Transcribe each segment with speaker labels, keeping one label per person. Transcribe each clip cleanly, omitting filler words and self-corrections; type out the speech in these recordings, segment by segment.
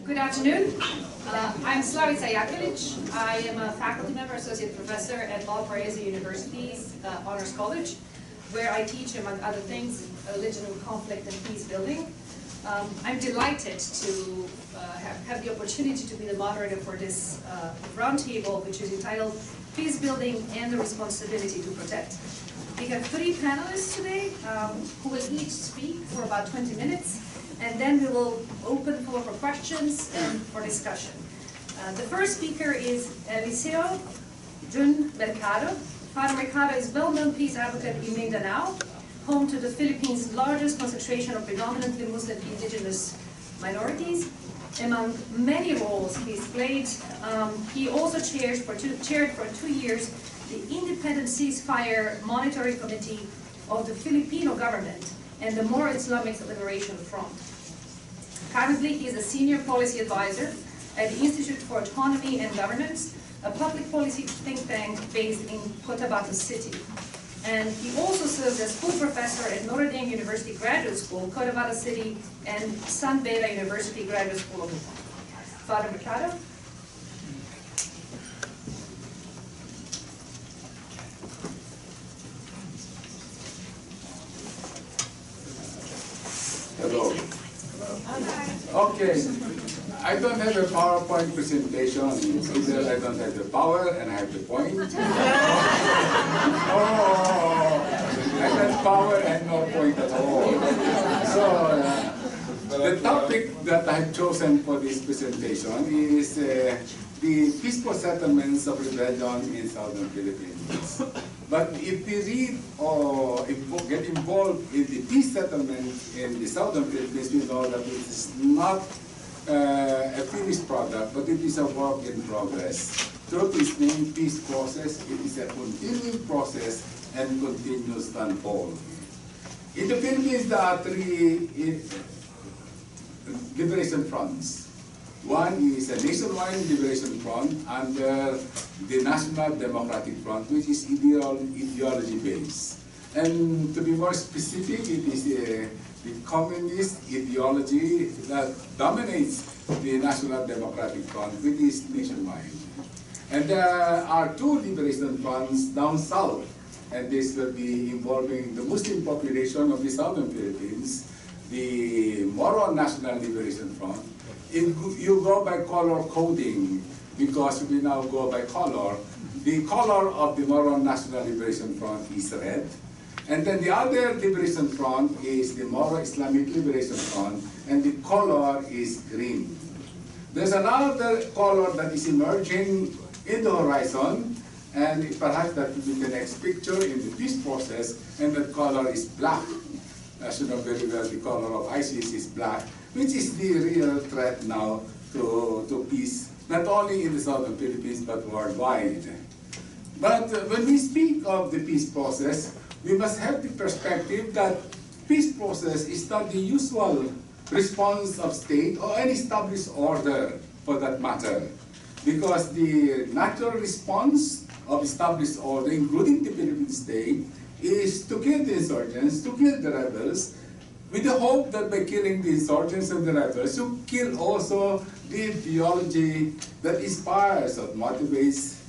Speaker 1: Good afternoon. I'm Slavica Jakelic. I am a faculty member, associate professor at Valparaiso University's Honors College, where I teach, among other things, religion, conflict, and peace building. I'm delighted to have the opportunity to be the moderator for this roundtable, which is entitled Peacebuilding and the Responsibility to Protect. We have 3 panelists today who will each speak for about 20 minutes, and then we will open the floor for questions and for discussion. The first speaker is Eliseo Mercado. Father Mercado is well-known peace advocate in Mindanao, home to the Philippines' largest concentration of predominantly Muslim indigenous minorities. Among many roles he's played, he also chaired for 2 years the Independent Ceasefire Monitoring Committee of the Filipino government and the More Islamic Liberation Front. Currently, he is a senior policy advisor at the Institute for Autonomy and Governance, a public policy think tank based in Cotabato City. And he also serves as full professor at Notre Dame University Graduate School, Cotabato City, and San Beda University Graduate School of Law. Father Mercado.
Speaker 2: Hello. Okay, I don't have a PowerPoint presentation. Either I don't have the power and I have the point. I have power and no point at all. So the topic that I've chosen for this presentation is the peaceful settlements of rebellion in southern Philippines. But if we read or get involved in the peace settlement in the southern Philippines, we know that it is not a finished product, but it is a work in progress. Through this name, peace process, it is a continuing process and continues to unfold. In the Philippines, there are 3 liberation fronts. One is a nationwide liberation front under the National Democratic Front, which is ideology-based. And to be more specific, it is the communist ideology that dominates the National Democratic Front, which is nationwide. And there are 2 liberation fronts down south, and this will be involving the Muslim population of the southern Philippines, the Moro National Liberation Front. You go by color coding, because we now go by color. The color of the Moro National Liberation Front is red. And then the other Liberation Front is the Moro Islamic Liberation Front, and the color is green. There's another color that is emerging in the horizon, and perhaps that will be the next picture in the peace process, and that color is black. As you know very well, the color of ISIS is black, which is the real threat now to peace, not only in the southern Philippines, but worldwide. But when we speak of the peace process, we must have the perspective that peace process is not the usual response of state or any established order for that matter. Because the natural response of established order, including the Philippine state, is to kill the insurgents, to kill the rebels, with the hope that by killing the insurgents and the rebels, you kill also the ideology that inspires or motivates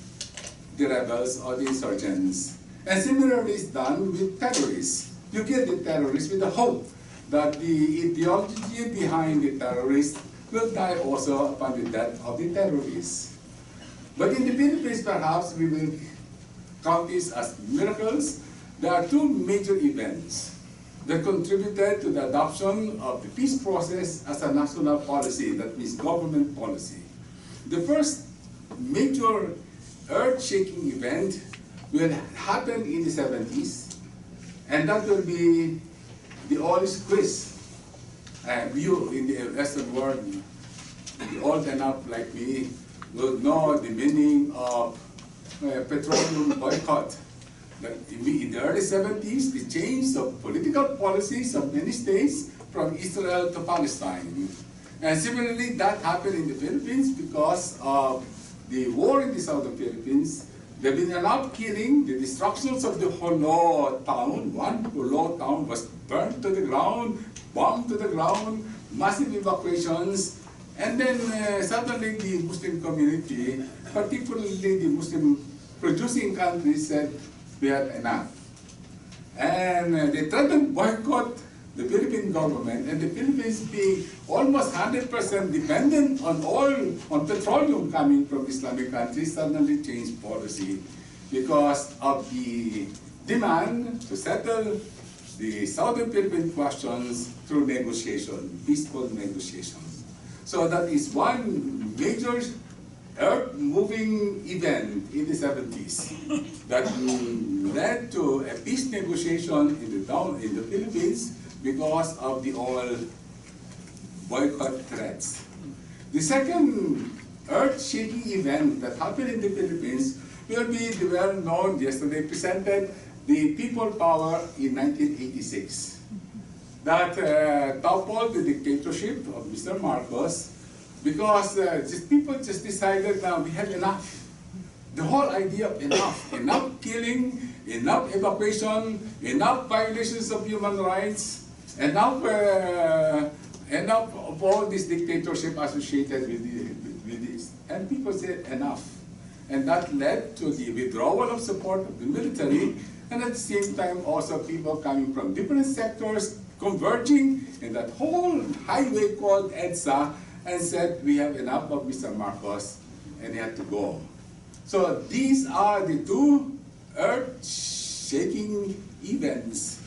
Speaker 2: the rebels or the insurgents. And similarly is done with terrorists. You kill the terrorists with the hope that the ideology behind the terrorists will die also upon the death of the terrorists. But in the Philippines, perhaps we will count this as miracles. There are 2 major events that contributed to the adoption of the peace process as a national policy, that means government policy. The first major earth-shaking event will happen in the 70s, and that will be the oil squeeze. You in the Western world, the old enough like me, will know the meaning of petroleum boycott. In the early 70s, the change of political policies of many states from Israel to Palestine. And similarly, that happened in the Philippines because of the war in the southern Philippines. There have been enough killing, the destructions of the Holo town. One Holo town was burned to the ground, bombed to the ground, massive evacuations, And then suddenly the Muslim community, particularly the Muslim producing countries, said we have enough. And they tried to boycott the Philippine government, and the Philippines being almost 100% dependent on oil, on petroleum coming from Islamic countries, suddenly changed policy because of the demand to settle the Southern Philippine questions through negotiation, peaceful negotiations. So that is one major earth-moving event in the 70s that led to a peace negotiation in the Philippines because of the oil boycott threats. The second earth-shaking event that happened in the Philippines will be the well-known, yesterday presented, the people power in 1986. That toppled the dictatorship of Mr. Marcos because people just decided now we have enough. The whole idea of enough killing, enough evacuation, enough violations of human rights, enough of all this dictatorship associated with this. And people said enough. And that led to the withdrawal of support of the military, and at the same time also people coming from different sectors converging in that whole highway called EDSA and said we have enough of Mr. Marcos and he had to go. So these are the two earth-shaking events.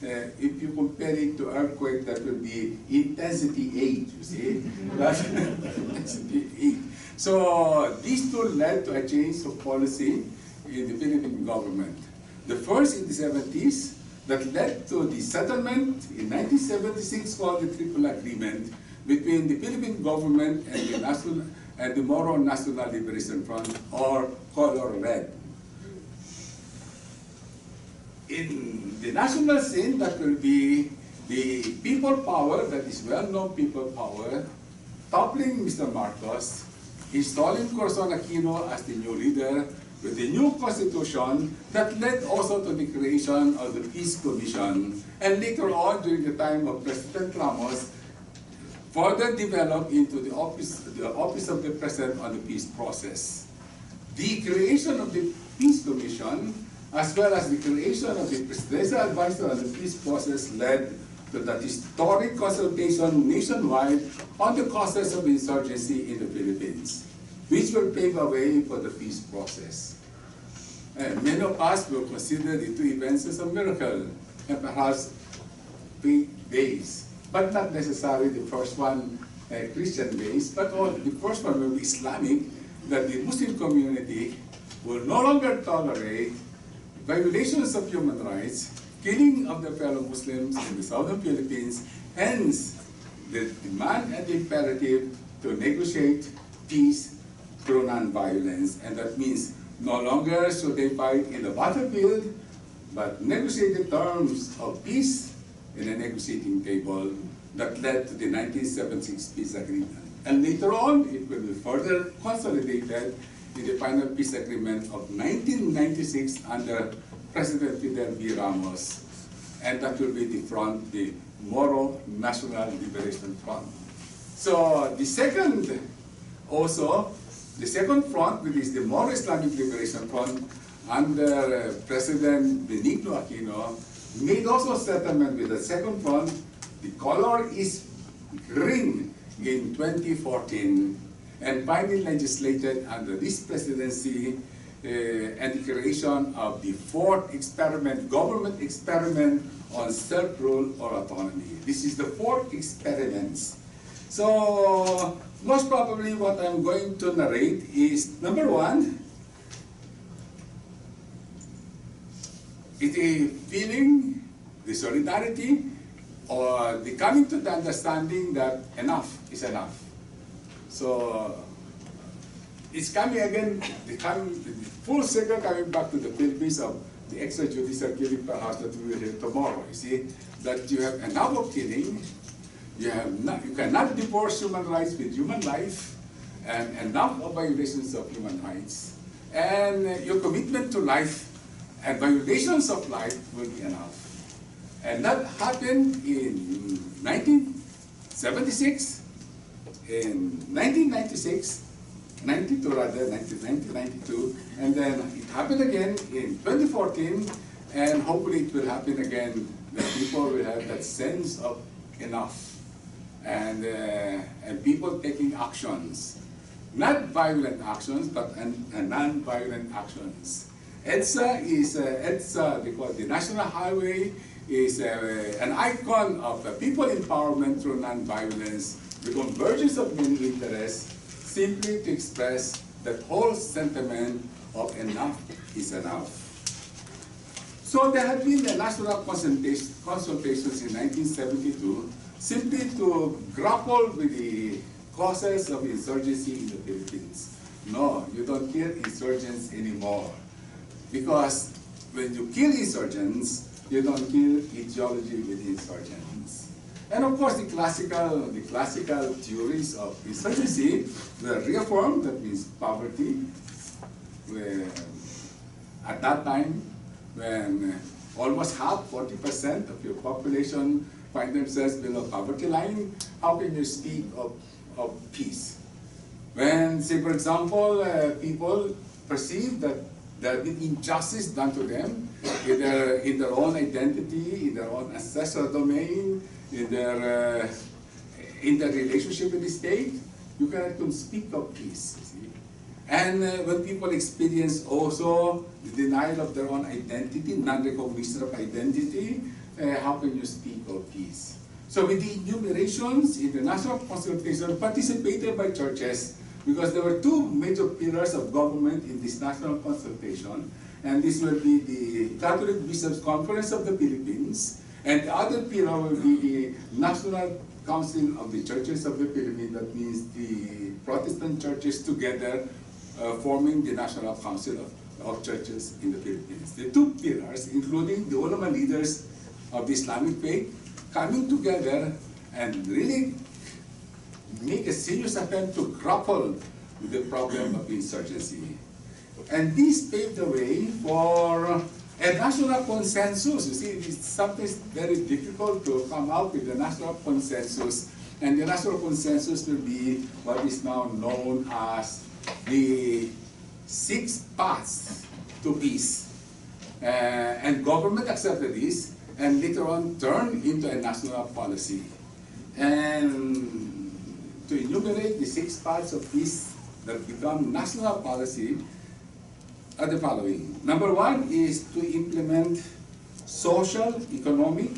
Speaker 2: If you compare it to earthquake, that will be intensity 8, you see? That's intensity 8. So these two led to a change of policy in the Philippine government. The first in the 70s that led to the settlement in 1976 called the Triple Agreement between the Philippine government and the Moro National Liberation Front, or color red. In the national scene, that will be the people power, that is well-known people power, toppling Mr. Marcos, installing Corazon Aquino as the new leader, with the new constitution that led also to the creation of the Peace Commission, and later on, during the time of President Ramos, further developed into the office of the President on the peace process. The creation of the Peace Commission, as well as the creation of the Presidential Advisor on the peace process, led to that historic consultation nationwide on the causes of insurgency in the Philippines, which will pave a way for the peace process. And many of us will consider the two events as a miracle, and perhaps faith-based, but not necessarily the first one Christian-based, but the first one will be Islamic, that the Muslim community will no longer tolerate violations of human rights, killing of their fellow Muslims in the southern Philippines, hence the demand and the imperative to negotiate peace through non-violence. And that means no longer should they fight in the battlefield, but negotiate the terms of peace in a negotiating table that led to the 1976 peace agreement. And later on, it will be further consolidated in the final peace agreement of 1996 under President Fidel V. Ramos, and that will be the front, the Moro National Liberation Front. So the second front, which is the Moro Islamic Liberation Front under President Benigno Aquino, made also settlement with the second front. The color is green in 2014, and finally legislated under this presidency and the creation of the fourth government experiment on self-rule or autonomy. This is the fourth experiments. So most probably what I'm going to narrate is, number one, it's a feeling, the solidarity, or the coming to the understanding that enough is enough. So it's coming again, the full circle coming back to the Philippines of the extrajudicial killing perhaps that we will hear tomorrow. You see, that you have enough of killing, you cannot divorce human rights with human life, and enough of violations of human rights. And your commitment to life and violations of life will be enough. And that happened in 1976, in 1996, 92 rather, 1992, and then it happened again in 2014, and hopefully it will happen again, that people will have that sense of enough, and people taking actions, not violent actions, but non-violent actions. EDSA is, they call it the National Highway, is an icon of people empowerment through non-violence, the convergence of many interests, simply to express that whole sentiment of enough is enough. So there had been a national consultations in 1972 simply to grapple with the causes of insurgency in the Philippines. No, you don't kill insurgents anymore. Because when you kill insurgents, you don't kill ideology with insurgents. And of course, the classical theories of insurgency were reaffirmed. That means poverty. Where at that time, when almost half, 40% of your population find themselves below poverty line, how can you speak of peace? When, say for example, people perceive that there has been injustice done to them in their own identity, in their own ancestral domain, in their relationship with the state, you cannot speak of peace. You see? And when people experience also the denial of their own identity, non-recognition of identity, how can you speak of peace? So with the enumerations in the national consultation participated by churches, because there were two major pillars of government in this national consultation, and this will be the Catholic Bishops' Conference of the Philippines, and the other pillar will be the National Council of the Churches of the Philippines, that means the Protestant churches together forming the National Council of Churches in the Philippines. The two pillars, including the ulama leaders of the Islamic faith, coming together and really make a serious attempt to grapple with the problem of insurgency. And this paved the way for a national consensus. You see, it's something very difficult to come out with a national consensus, and the national consensus will be what is now known as the 6 paths to peace. And government accepted this, and later on turned into a national policy. And to enumerate the 6 parts of peace that become national policy are the following. Number 1 is to implement social, economic,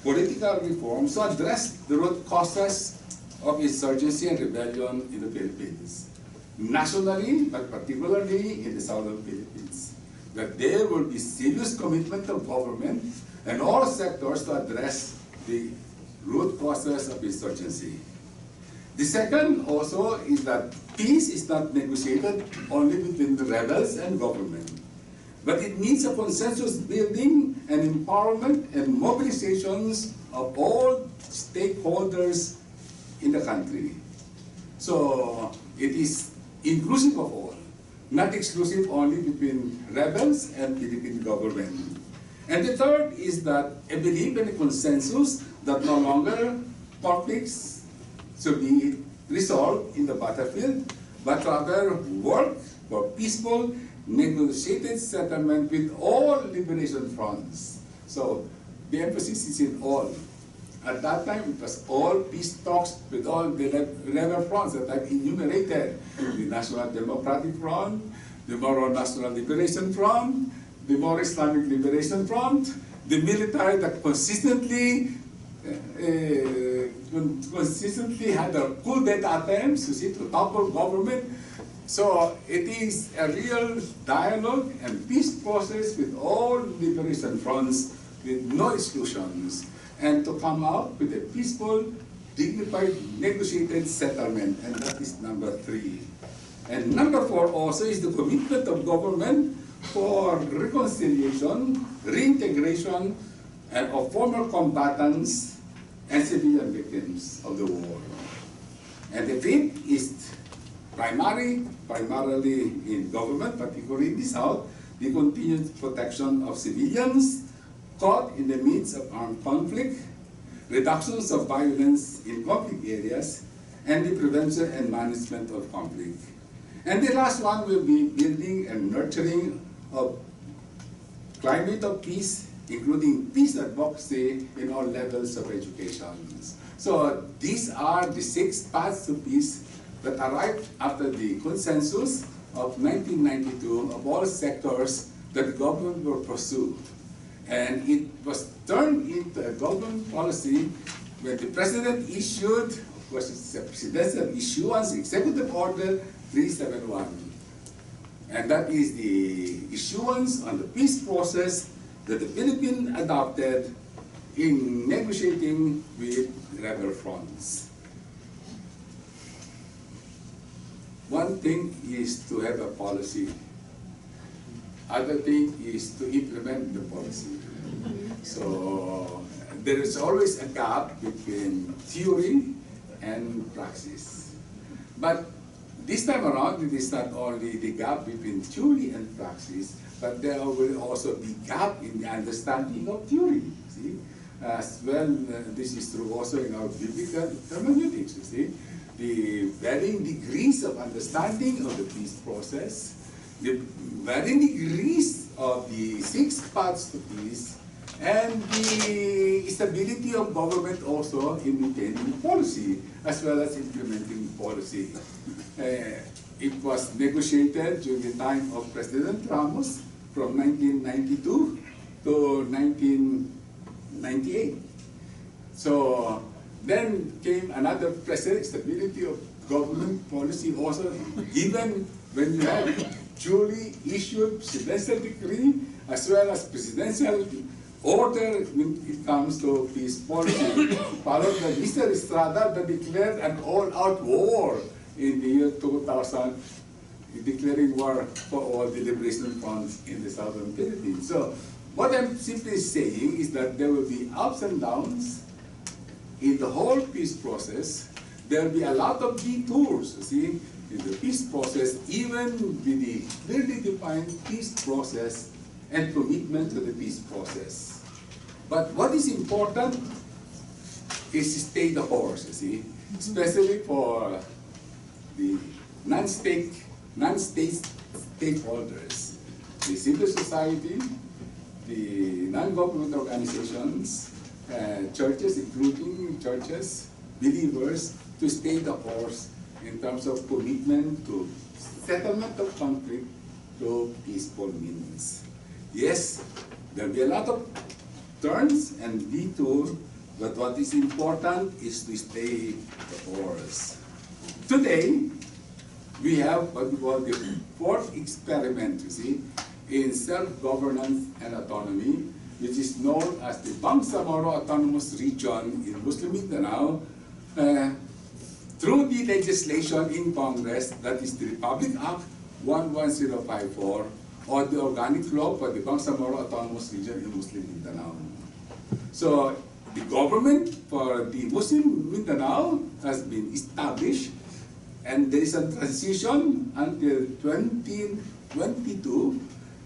Speaker 2: political reforms to address the root causes of insurgency and rebellion in the Philippines. Nationally, but particularly in the southern Philippines. That there will be serious commitment of government and all sectors to address the root causes of insurgency. The second also is that peace is not negotiated only between the rebels and government, but it needs a consensus building and empowerment and mobilizations of all stakeholders in the country. So it is inclusive of all, not exclusive only between rebels and Philippine government. And the third is that a belief and a consensus that no longer conflicts to be resolved in the battlefield, but rather work for peaceful, negotiated settlement with all liberation fronts. So the emphasis is in all. At that time, it was all peace talks with all the 11 fronts that I've enumerated. The National Democratic Front, the Moro National Liberation Front, the Moro Islamic Liberation Front, the military that consistently had a coup d'etat attempts, you see, to topple government. So it is a real dialogue and peace process with all liberation fronts, with no exclusions, and to come out with a peaceful, dignified, negotiated settlement, and that is number 3. And number 4 also is the commitment of government for reconciliation, reintegration, and of former combatants and civilian victims of the war. And the 5th is primarily in government, particularly in the South, the continued protection of civilians caught in the midst of armed conflict, reductions of violence in conflict areas, and the prevention and management of conflict. And the last one will be building and nurturing of climate of peace, including peace advocacy in all levels of education. So these are the 6 paths to peace that arrived after the consensus of 1992 of all sectors that the government will pursue. And it was turned into a government policy when the president issued, was a presidential issuance, Executive Order 371. And that is the issuance on the peace process that the Philippines adopted in negotiating with rebel fronts. One thing is to have a policy. Other thing is to implement the policy. So there is always a gap between theory and praxis. But this time around, it is not only the gap between theory and praxis, but there will also be gap in the understanding of theory. See? As well, this is true also in our biblical hermeneutics, you see. The varying degrees of understanding of the peace process, the varying degrees of the 6 paths to peace, and the stability of government also in maintaining policy, as well as implementing policy. It was negotiated during the time of President Ramos from 1992 to 1998. So then came another president, stability of government policy also, given when you have duly issued presidential decree as well as presidential order when it comes to peace policy, followed by Mr. Estrada that declared an all-out war in the year 2000, declaring war for all the liberation fronts in the southern Philippines. So what I'm simply saying is that there will be ups and downs in the whole peace process. There will be a lot of detours, you see, in the peace process, even with the clearly defined peace process and commitment to the peace process. But what is important is to stay the course, you see, especially for the non-state stakeholders, the civil society, the non-government organizations, churches, including churches, believers, to stay the course in terms of commitment to settlement of conflict through peaceful means. Yes, there will be a lot of turns and detours, but what is important is to stay the course. Today, we have what we call the 4th experiment, you see, in self-governance and autonomy, which is known as the Bangsamoro Autonomous Region in Muslim Mindanao, through the legislation in Congress, that is the Republic Act 11054, or the organic law for the Bangsamoro Autonomous Region in Muslim Mindanao. So the government for the Muslim Mindanao has been established, and there is a transition until 2022,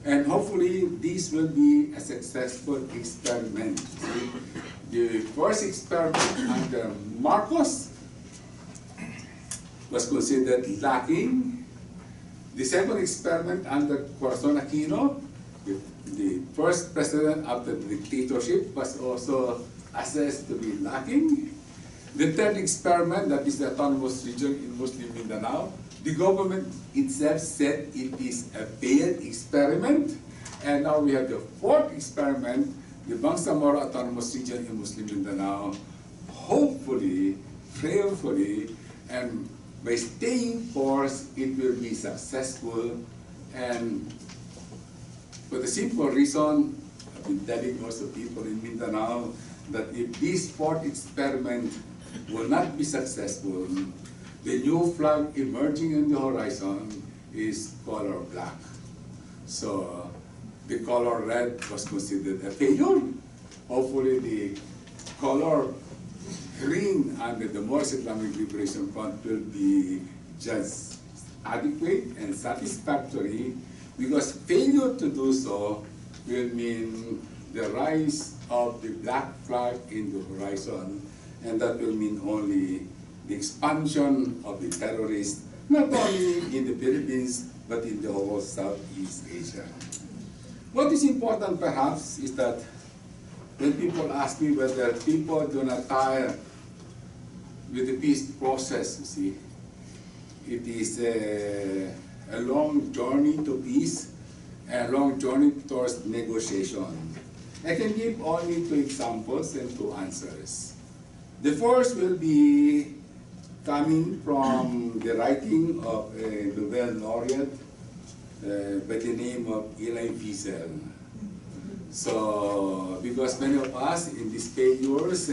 Speaker 2: and hopefully this will be a successful experiment. The first experiment under Marcos was considered lacking. The second experiment under Corazon Aquino, the first president after the dictatorship, was also assessed to be lacking. The third experiment, that is the autonomous region in Muslim Mindanao, the government itself said it is a failed experiment. And now we have the 4th experiment, the Bangsamoro Autonomous Region in Muslim Mindanao. Hopefully, prayerfully, and by staying course, it will be successful. And for the simple reason, I've been telling also people in Mindanao that if this 4th experiment will not be successful, the new flag emerging in the horizon is color black. So the color red was considered a failure. Hopefully the color green under the More Islamic Liberation Front will be just adequate and satisfactory, because failure to do so will mean the rise of the black flag in the horizon, and that will mean only the expansion of the terrorists, not only in the Philippines, but in the whole Southeast Asia. What is important perhaps is that when people ask me whether people do not tire with the peace process, you see, it is a long journey to peace, a long journey towards negotiation. I can give only 2 examples and 2 answers. The first will be coming from the writing of a Nobel laureate by the name of Elias. So, because many of us in these failures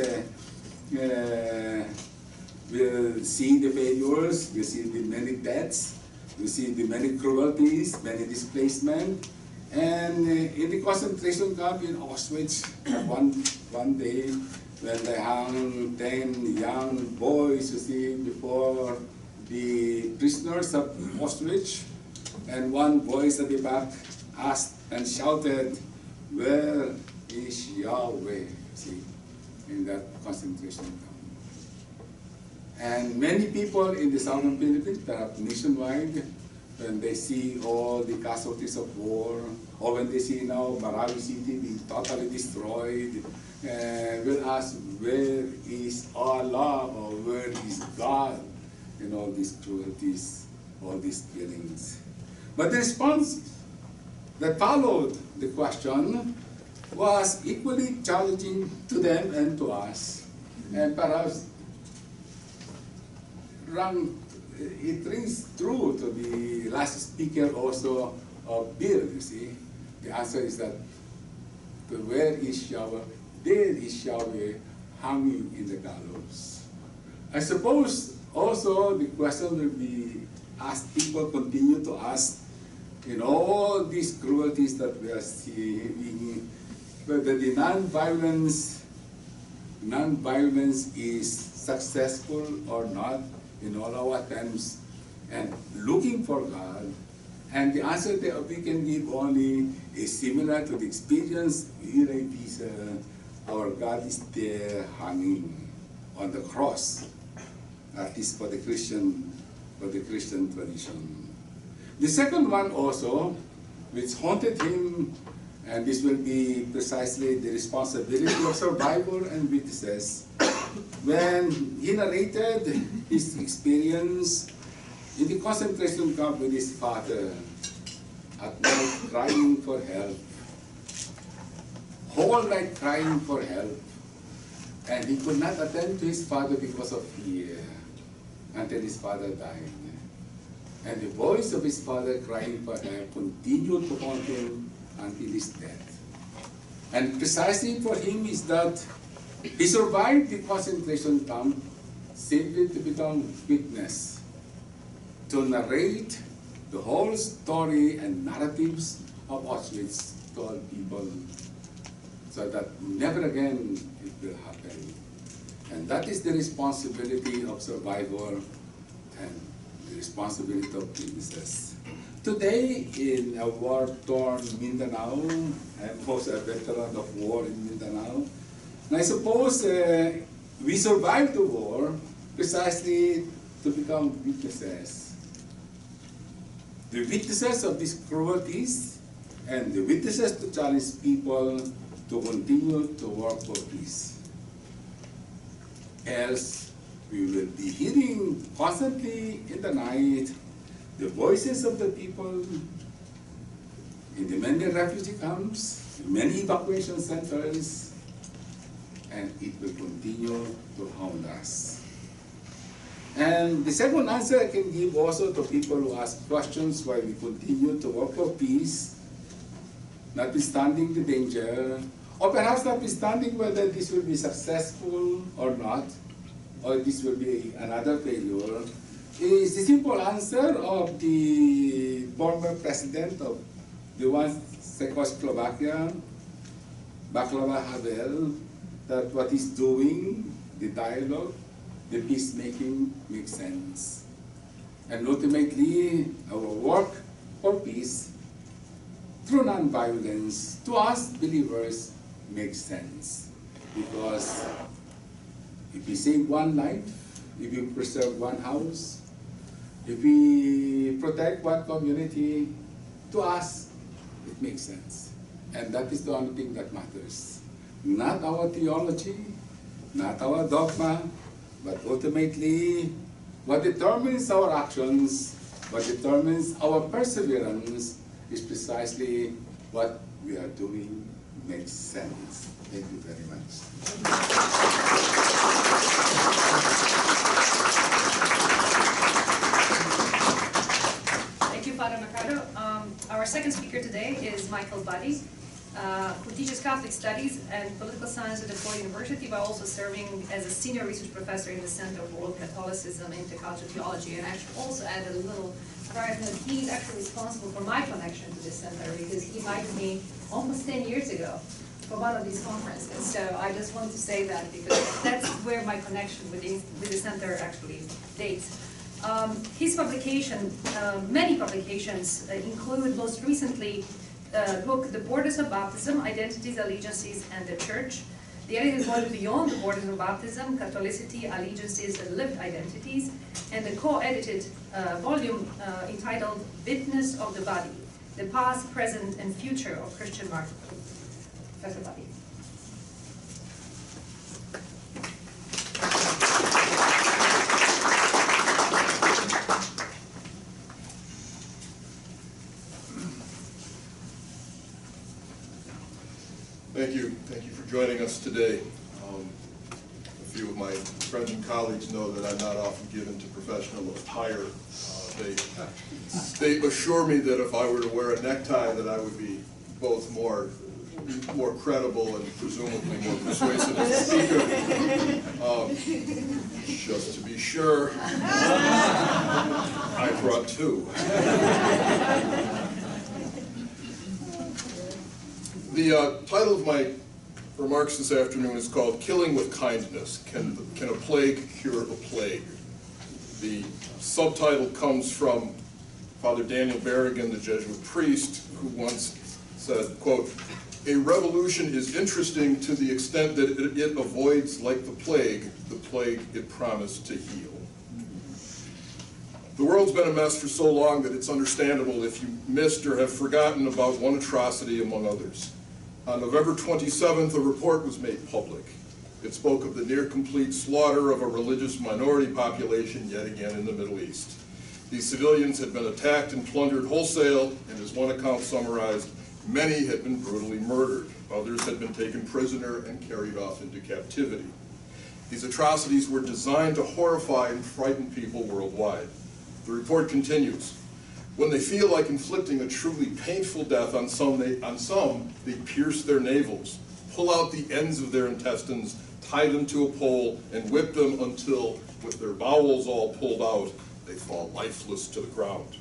Speaker 2: will see the failures, we see the many deaths, we see the many cruelties, many displacement, and in the concentration camp in Auschwitz, one day when they hung 10 young boys, you see, before the prisoners of Auschwitz, and one voice at the back asked and shouted, "Where is Yahweh?" See, in that concentration camp. And many people in the southern Philippines, perhaps nationwide, when they see all the casualties of war, or when they see now Marawi City being totally destroyed, will ask, where is Allah, or where is God in all these cruelties, all these killings? But the response that followed the question was equally challenging to them and to us, and perhaps it rings true to the last speaker also of Bill, you see. The answer is that, where is Yahweh? There is Yahweh hanging in the gallows. I suppose also the question will be asked, people continue to ask, in all these cruelties that we are seeing, whether the non-violence is successful or not in all our attempts and looking for God. And the answer that we can give only is similar to the experience in Elias. Our God is there hanging on the cross, at least for the Christian tradition. The second one also, which haunted him, and this will be precisely the responsibility of survivor and witnesses, when he narrated his experience in the concentration camp with his father, at night crying for help, whole night crying for help, and he could not attend to his father because of fear until his father died. And the voice of his father crying for help continued to haunt him until his death. And precisely for him is that he survived the concentration camp simply to become witness, to narrate the whole story and narratives of Auschwitz to all people, so that never again it will happen. And that is the responsibility of survivor and the responsibility of witnesses. Today, in a war-torn Mindanao, I'm also a veteran of war in Mindanao, and I suppose we survived the war precisely to become witnesses. The witnesses of these cruelties and the witnesses to challenge people to continue to work for peace. Else, we will be hearing constantly in the night the voices of the people in the many refugee camps, many evacuation centers, and it will continue to haunt us. And the second answer I can give also to people who ask questions why we continue to work for peace, notwithstanding the danger, or perhaps notwithstanding whether this will be successful or not, or this will be another failure, is the simple answer of the former president of the once Czechoslovakia, Václav Havel, that what he's doing, the dialogue, the peacemaking makes sense. And ultimately, our work for peace through non-violence, to us believers, makes sense. Because if we save one life, if we preserve one house, if we protect one community, to us, it makes sense. And that is the only thing that matters. Not our theology, not our dogma, but ultimately, what determines our actions, what determines our perseverance, is precisely what we are doing makes sense. Thank you very much.
Speaker 1: Thank you, Father Mercado. Our second speaker today is Michael Budde, who teaches Catholic Studies and Political Science at DePaul University, while also serving as a senior research professor in the Center for World Catholicism and Intercultural Theology. And I should also add a little prior that he's actually responsible for my connection to this center, because he invited me almost 10 years ago for one of these conferences. So I just want to say that, because that's where my connection with the center actually dates. His publication, many publications, include most recently book The Borders of Baptism, Identities, Allegiances, and the Church. The edited volume Beyond the Borders of Baptism, Catholicity, Allegiances, and Lived Identities, and the co-edited volume entitled Witness of the Body, The Past, Present, and Future of Christian Martyrdom. Professor Budde.
Speaker 3: Thank you for joining us today. A few of my friends and colleagues know that I'm not often given to professional attire. They assure me that if I were to wear a necktie, that I would be both more credible and presumably more persuasive as a speaker. Just to be sure, I brought two. The title of my remarks this afternoon is called Killing with Kindness. Can a Plague Cure a Plague? The subtitle comes from Father Daniel Berrigan, the Jesuit priest, who once said, quote, "A revolution is interesting to the extent that it avoids, like the plague it promised to heal." The world's been a mess for so long that it's understandable if you missed or have forgotten about one atrocity among others. On November 27th, a report was made public. It spoke of the near-complete slaughter of a religious minority population yet again in the Middle East. These civilians had been attacked and plundered wholesale, and as one account summarized, many had been brutally murdered. Others had been taken prisoner and carried off into captivity. These atrocities were designed to horrify and frighten people worldwide. The report continues. When they feel like inflicting a truly painful death on some, they pierce their navels, pull out the ends of their intestines, tie them to a pole, and whip them until, with their bowels all pulled out, they fall lifeless to the ground.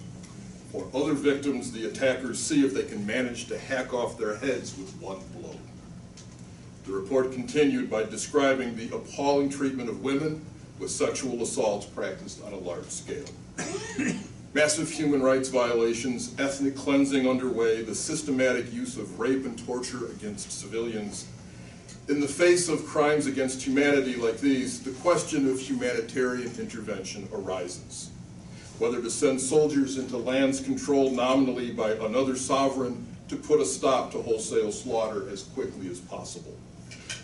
Speaker 3: For other victims, the attackers see if they can manage to hack off their heads with one blow. The report continued by describing the appalling treatment of women with sexual assaults practiced on a large scale. Massive human rights violations, ethnic cleansing underway, the systematic use of rape and torture against civilians. In the face of crimes against humanity like these, the question of humanitarian intervention arises. Whether to send soldiers into lands controlled nominally by another sovereign to put a stop to wholesale slaughter as quickly as possible.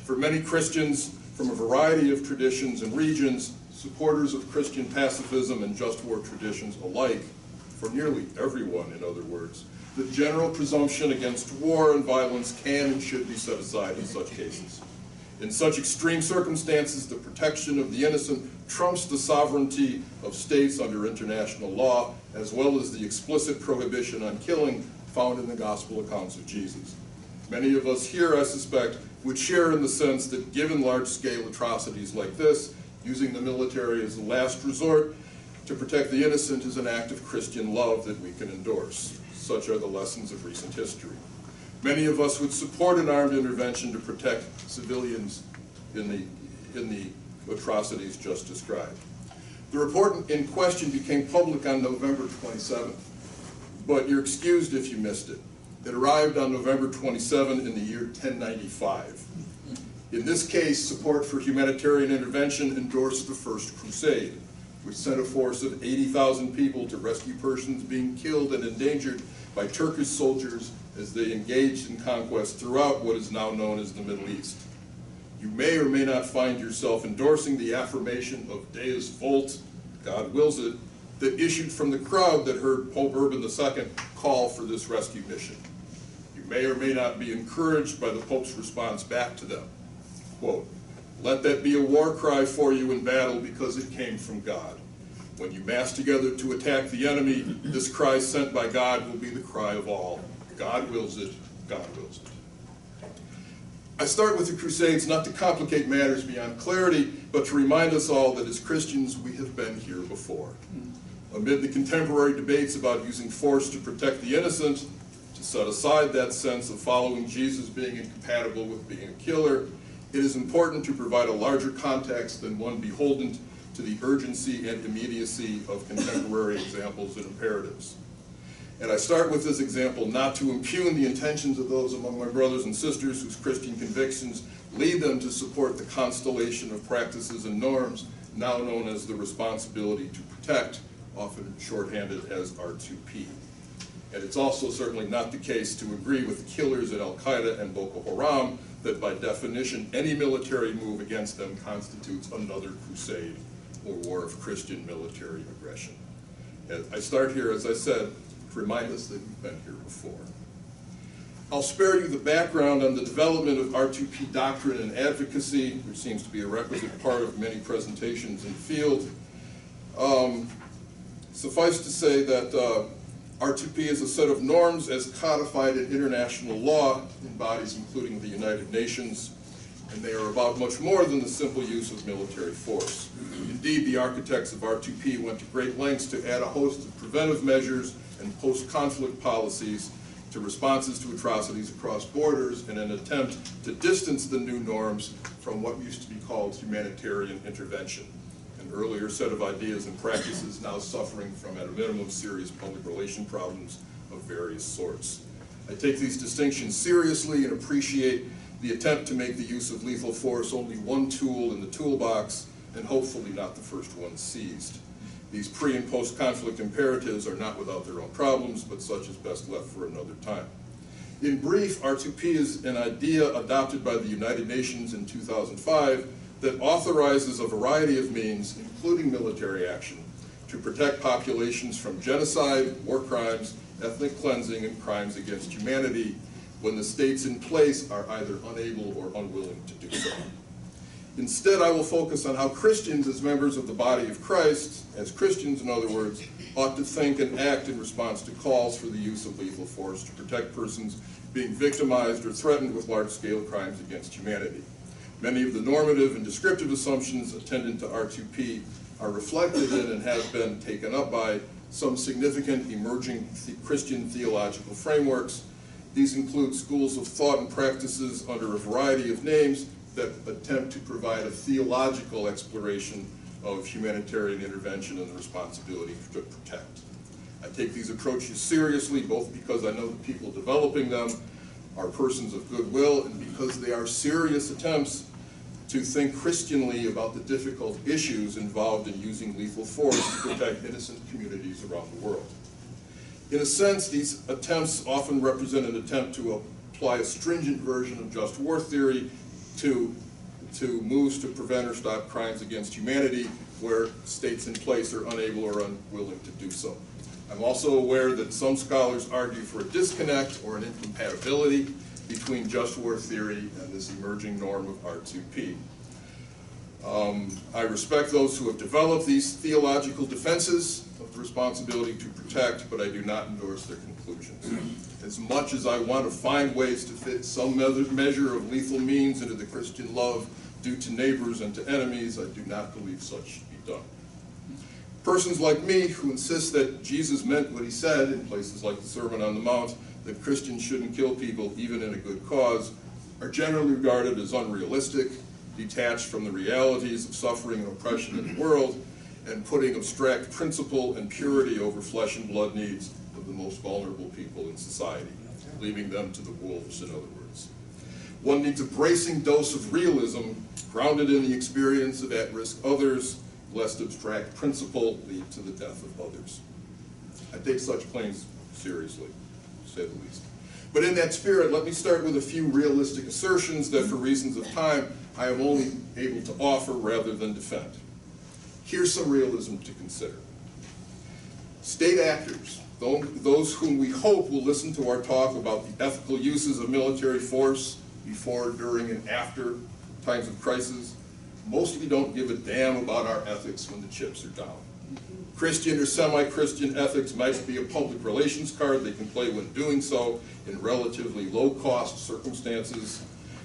Speaker 3: For many Christians from a variety of traditions and regions, supporters of Christian pacifism and just war traditions alike, for nearly everyone, in other words, the general presumption against war and violence can and should be set aside in such cases. In such extreme circumstances, the protection of the innocent trumps the sovereignty of states under international law, as well as the explicit prohibition on killing found in the gospel accounts of Jesus. Many of us here, I suspect, would share in the sense that given large-scale atrocities like this, using the military as a last resort to protect the innocent is an act of Christian love that we can endorse. Such are the lessons of recent history. Many of us would support an armed intervention to protect civilians in the atrocities just described. The report in question became public on November 27th, but you're excused if you missed it. It arrived on November 27 in the year 1095. In this case, support for humanitarian intervention endorsed the First Crusade, which sent a force of 80,000 people to rescue persons being killed and endangered by Turkish soldiers as they engaged in conquest throughout what is now known as the Middle East. You may or may not find yourself endorsing the affirmation of Deus Vult, God wills it, that issued from the crowd that heard Pope Urban II call for this rescue mission. You may or may not be encouraged by the Pope's response back to them. Quote, "Let that be a war cry for you in battle because it came from God. When you mass together to attack the enemy, this cry sent by God will be the cry of all. God wills it, God wills it." I start with the Crusades not to complicate matters beyond clarity, but to remind us all that as Christians we have been here before. Amid the contemporary debates about using force to protect the innocent, to set aside that sense of following Jesus being incompatible with being a killer, it is important to provide a larger context than one beholden to the urgency and immediacy of contemporary examples and imperatives. And I start with this example not to impugn the intentions of those among my brothers and sisters whose Christian convictions lead them to support the constellation of practices and norms now known as the responsibility to protect, often shorthanded as R2P. And it's also certainly not the case to agree with killers at Al-Qaeda and Boko Haram that by definition any military move against them constitutes another crusade or war of Christian military aggression. And I start here, as I said, to remind us that we've been here before. I'll spare you the background on the development of R2P doctrine and advocacy, which seems to be a requisite part of many presentations in the field. Suffice to say that R2P is a set of norms as codified in international law in bodies including the United Nations, and they are about much more than the simple use of military force. Indeed, the architects of R2P went to great lengths to add a host of preventive measures and post-conflict policies to responses to atrocities across borders in an attempt to distance the new norms from what used to be called humanitarian intervention, an earlier set of ideas and practices now suffering from, at a minimum, serious public relation problems of various sorts. I take these distinctions seriously and appreciate the attempt to make the use of lethal force only one tool in the toolbox, and hopefully not the first one seized. These pre- and post-conflict imperatives are not without their own problems, but such is best left for another time. In brief, R2P is an idea adopted by the United Nations in 2005 that authorizes a variety of means, including military action, to protect populations from genocide, war crimes, ethnic cleansing, and crimes against humanity when the states in place are either unable or unwilling to do so. Instead, I will focus on how Christians, as members of the body of Christ, as Christians in other words, ought to think and act in response to calls for the use of lethal force to protect persons being victimized or threatened with large-scale crimes against humanity. Many of the normative and descriptive assumptions attendant to R2P are reflected in and have been taken up by some significant emerging Christian theological frameworks. These include schools of thought and practices under a variety of names that attempt to provide a theological exploration of humanitarian intervention and the responsibility to protect. I take these approaches seriously, both because I know the people developing them are persons of goodwill and because they are serious attempts to think Christianly about the difficult issues involved in using lethal force to protect innocent communities around the world. In a sense, these attempts often represent an attempt to apply a stringent version of just war theory to moves to prevent or stop crimes against humanity where states in place are unable or unwilling to do so. I'm also aware that some scholars argue for a disconnect or an incompatibility between just war theory and this emerging norm of R2P. I respect those who have developed these theological defenses of the responsibility to protect, but I do not endorse their conclusions. As much as I want to find ways to fit some measure of lethal means into the Christian love due to neighbors and to enemies, I do not believe such should be done. Persons like me who insist that Jesus meant what he said in places like the Sermon on the Mount, that Christians shouldn't kill people even in a good cause, are generally regarded as unrealistic, detached from the realities of suffering and oppression in the world, and putting abstract principle and purity over flesh and blood needs of the most vulnerable people in society, leaving them to the wolves, in other words. One needs a bracing dose of realism grounded in the experience of at-risk others, lest abstract principle lead to the death of others. I take such claims seriously, to say the least. But in that spirit, let me start with a few realistic assertions that for reasons of time, I am only able to offer rather than defend. Here's some realism to consider. State actors, those whom we hope will listen to our talk about the ethical uses of military force before, during, and after times of crisis, mostly don't give a damn about our ethics when the chips are down. Christian or semi-Christian ethics might be a public relations card they can play when doing so in relatively low-cost circumstances,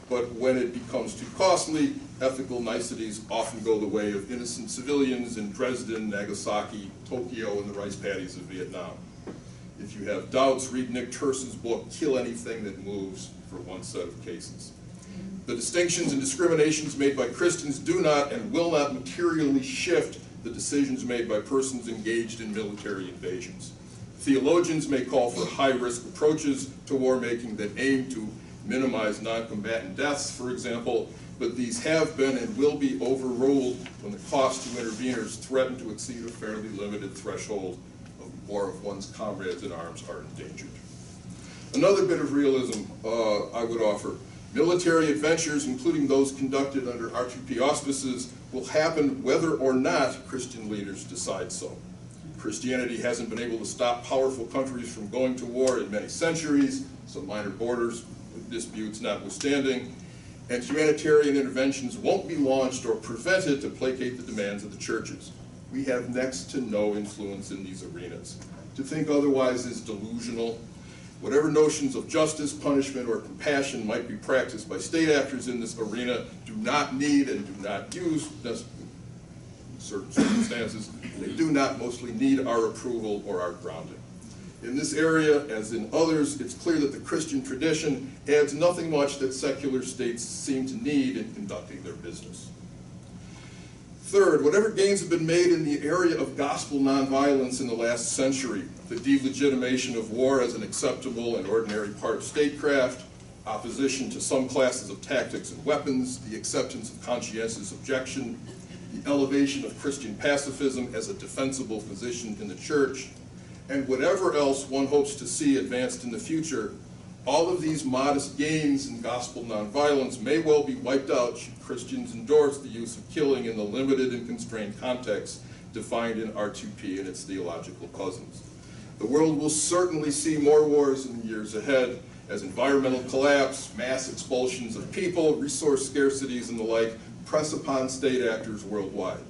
Speaker 3: but when it becomes too costly, ethical niceties often go the way of innocent civilians in Dresden, Nagasaki, Tokyo, and the rice paddies of Vietnam. If you have doubts, read Nick Turse's book, Kill Anything That Moves, for one set of cases. The distinctions and discriminations made by Christians do not and will not materially shift the decisions made by persons engaged in military invasions. Theologians may call for high-risk approaches to war-making that aim to minimize non-combatant deaths, for example, but these have been and will be overruled when the cost to interveners threaten to exceed a fairly limited threshold or if one's comrades in arms are endangered. Another bit of realism I would offer. Military adventures, including those conducted under R2P auspices, will happen whether or not Christian leaders decide so. Christianity hasn't been able to stop powerful countries from going to war in many centuries, some minor borders disputes notwithstanding, and humanitarian interventions won't be launched or prevented to placate the demands of the churches. We have next to no influence in these arenas. To think otherwise is delusional. Whatever notions of justice, punishment, or compassion might be practiced by state actors in this arena do not need and do not use, in certain circumstances, they do not mostly need our approval or our grounding. In this area, as in others, it's clear that the Christian tradition adds nothing much that secular states seem to need in conducting their business. Third, whatever gains have been made in the area of gospel nonviolence in the last century, the delegitimation of war as an acceptable and ordinary part of statecraft, opposition to some classes of tactics and weapons, the acceptance of conscientious objection, the elevation of Christian pacifism as a defensible position in the church, and whatever else one hopes to see advanced in the future, all of these modest gains in gospel nonviolence may well be wiped out should Christians endorse the use of killing in the limited and constrained context defined in R2P and its theological cousins. The world will certainly see more wars in the years ahead as environmental collapse, mass expulsions of people, resource scarcities, and the like press upon state actors worldwide.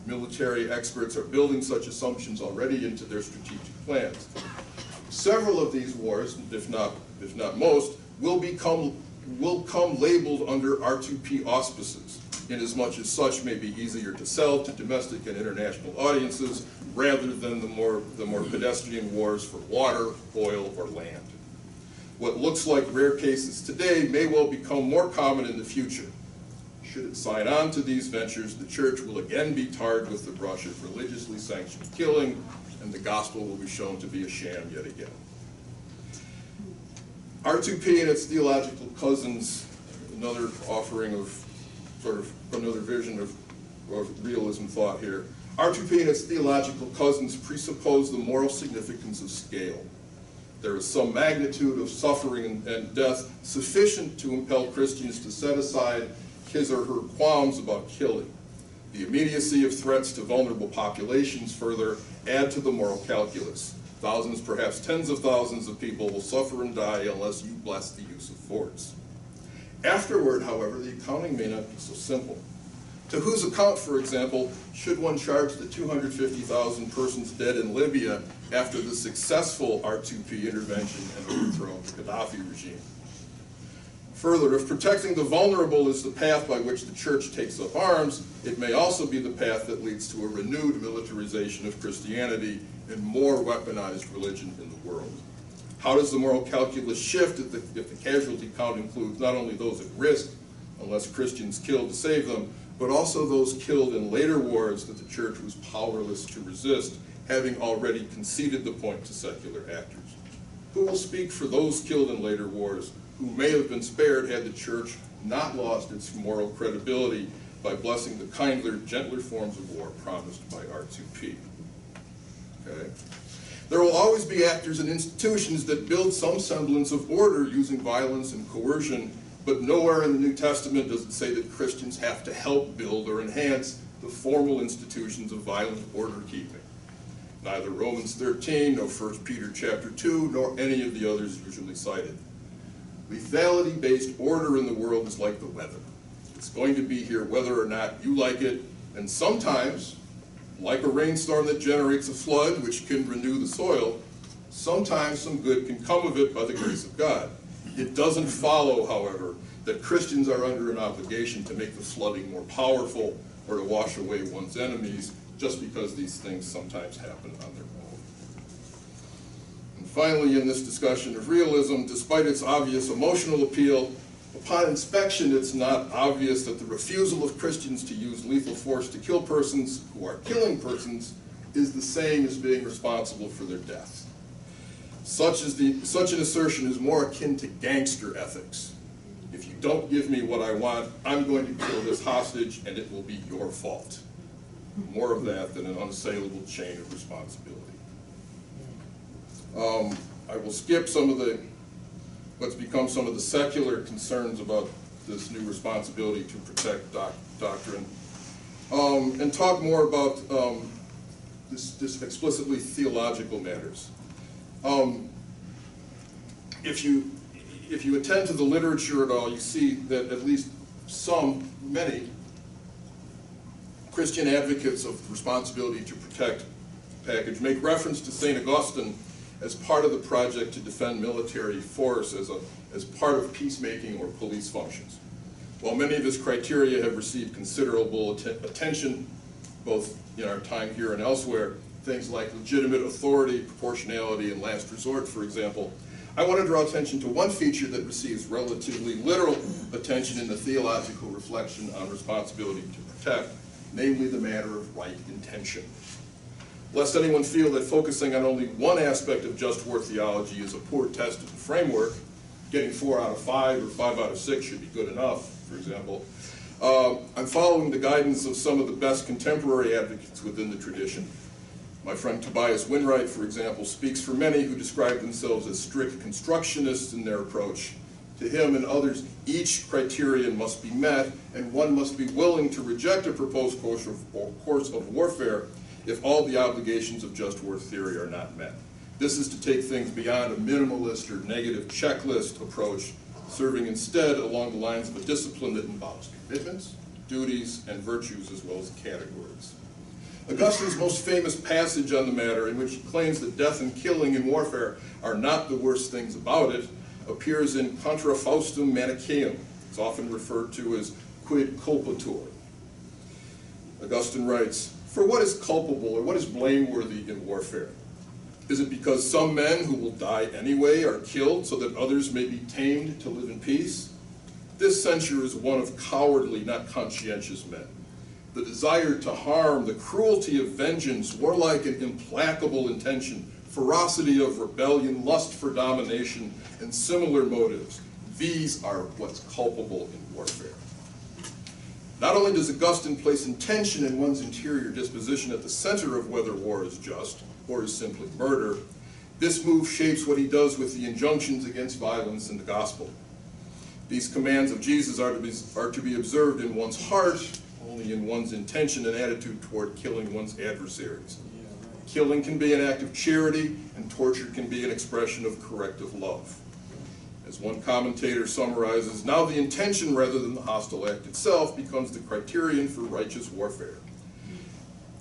Speaker 3: Military experts are building such assumptions already into their strategic plans. Several of these wars, if not most, will come labeled under R2P auspices, inasmuch as such may be easier to sell to domestic and international audiences rather than the more pedestrian wars for water, oil, or land. What looks like rare cases today may well become more common in the future. Should it sign on to these ventures, the church will again be tarred with the brush of religiously sanctioned killing, and the gospel will be shown to be a sham yet again. R2P and its theological cousins, another offering of sort of another vision of realism thought here. R2P and its theological cousins presuppose the moral significance of scale. There is some magnitude of suffering and death sufficient to impel Christians to set aside his or her qualms about killing. The immediacy of threats to vulnerable populations further add to the moral calculus. Thousands, perhaps tens of thousands of people will suffer and die unless you bless the use of force. Afterward, however, the accounting may not be so simple. To whose account, for example, should one charge the 250,000 persons dead in Libya after the successful R2P intervention and overthrow of the Gaddafi regime? Further, if protecting the vulnerable is the path by which the church takes up arms, it may also be the path that leads to a renewed militarization of Christianity and more weaponized religion in the world. How does the moral calculus shift if the casualty count includes not only those at risk, unless Christians killed to save them, but also those killed in later wars that the church was powerless to resist, having already conceded the point to secular actors? Who will speak for those killed in later wars who may have been spared had the church not lost its moral credibility by blessing the kinder, gentler forms of war promised by R2P. Okay? There will always be actors and institutions that build some semblance of order using violence and coercion, but nowhere in the New Testament does it say that Christians have to help build or enhance the formal institutions of violent order keeping. Neither Romans 13, nor 1 Peter chapter 2, nor any of the others usually cited. Lethality-based order in the world is like the weather. It's going to be here whether or not you like it, and sometimes, like a rainstorm that generates a flood which can renew the soil, sometimes some good can come of it by the grace of God. It doesn't follow, however, that Christians are under an obligation to make the flooding more powerful or to wash away one's enemies just because these things sometimes happen on their own. And finally, in this discussion of realism, despite its obvious emotional appeal, upon inspection it's not obvious that the refusal of Christians to use lethal force to kill persons who are killing persons is the same as being responsible for their death. Such an assertion is more akin to gangster ethics. If you don't give me what I want, I'm going to kill this hostage and it will be your fault. More of that than an unassailable chain of responsibility. I will skip some of what's become some of the secular concerns about this new responsibility to protect doctrine, and talk more about this explicitly theological matters. If you attend to the literature at all, you see that at least many Christian advocates of responsibility to protect package make reference to St. Augustine as part of the project to defend military force as part of peacemaking or police functions. While many of his criteria have received considerable attention, both in our time here and elsewhere, things like legitimate authority, proportionality, and last resort, for example, I want to draw attention to one feature that receives relatively literal attention in the theological reflection on responsibility to protect, namely the matter of right intention. Lest anyone feel that focusing on only one aspect of just war theology is a poor test of the framework, getting 4 out of 5 or 5 out of 6 should be good enough, for example, I'm following the guidance of some of the best contemporary advocates within the tradition. My friend Tobias Winwright, for example, speaks for many who describe themselves as strict constructionists in their approach. To him and others, each criterion must be met, and one must be willing to reject a proposed course of warfare if all the obligations of just war theory are not met. This is to take things beyond a minimalist or negative checklist approach, serving instead along the lines of a discipline that involves commitments, duties, and virtues as well as categories. Augustine's most famous passage on the matter, in which he claims that death and killing in warfare are not the worst things about it, appears in Contra Faustum Manichaeum. It's often referred to as quid culpator. Augustine writes, "For what is culpable or what is blameworthy in warfare? Is it because some men who will die anyway are killed so that others may be tamed to live in peace? This censure is one of cowardly, not conscientious men. The desire to harm, the cruelty of vengeance, warlike and implacable intention, ferocity of rebellion, lust for domination, and similar motives, these are what's culpable in warfare." Not only does Augustine place intention in one's interior disposition at the center of whether war is just or is simply murder, this move shapes what he does with the injunctions against violence in the gospel. These commands of Jesus are to be observed in one's heart, only in one's intention and attitude toward killing one's adversaries. Killing can be an act of charity, and torture can be an expression of corrective love. As one commentator summarizes, now the intention rather than the hostile act itself becomes the criterion for righteous warfare.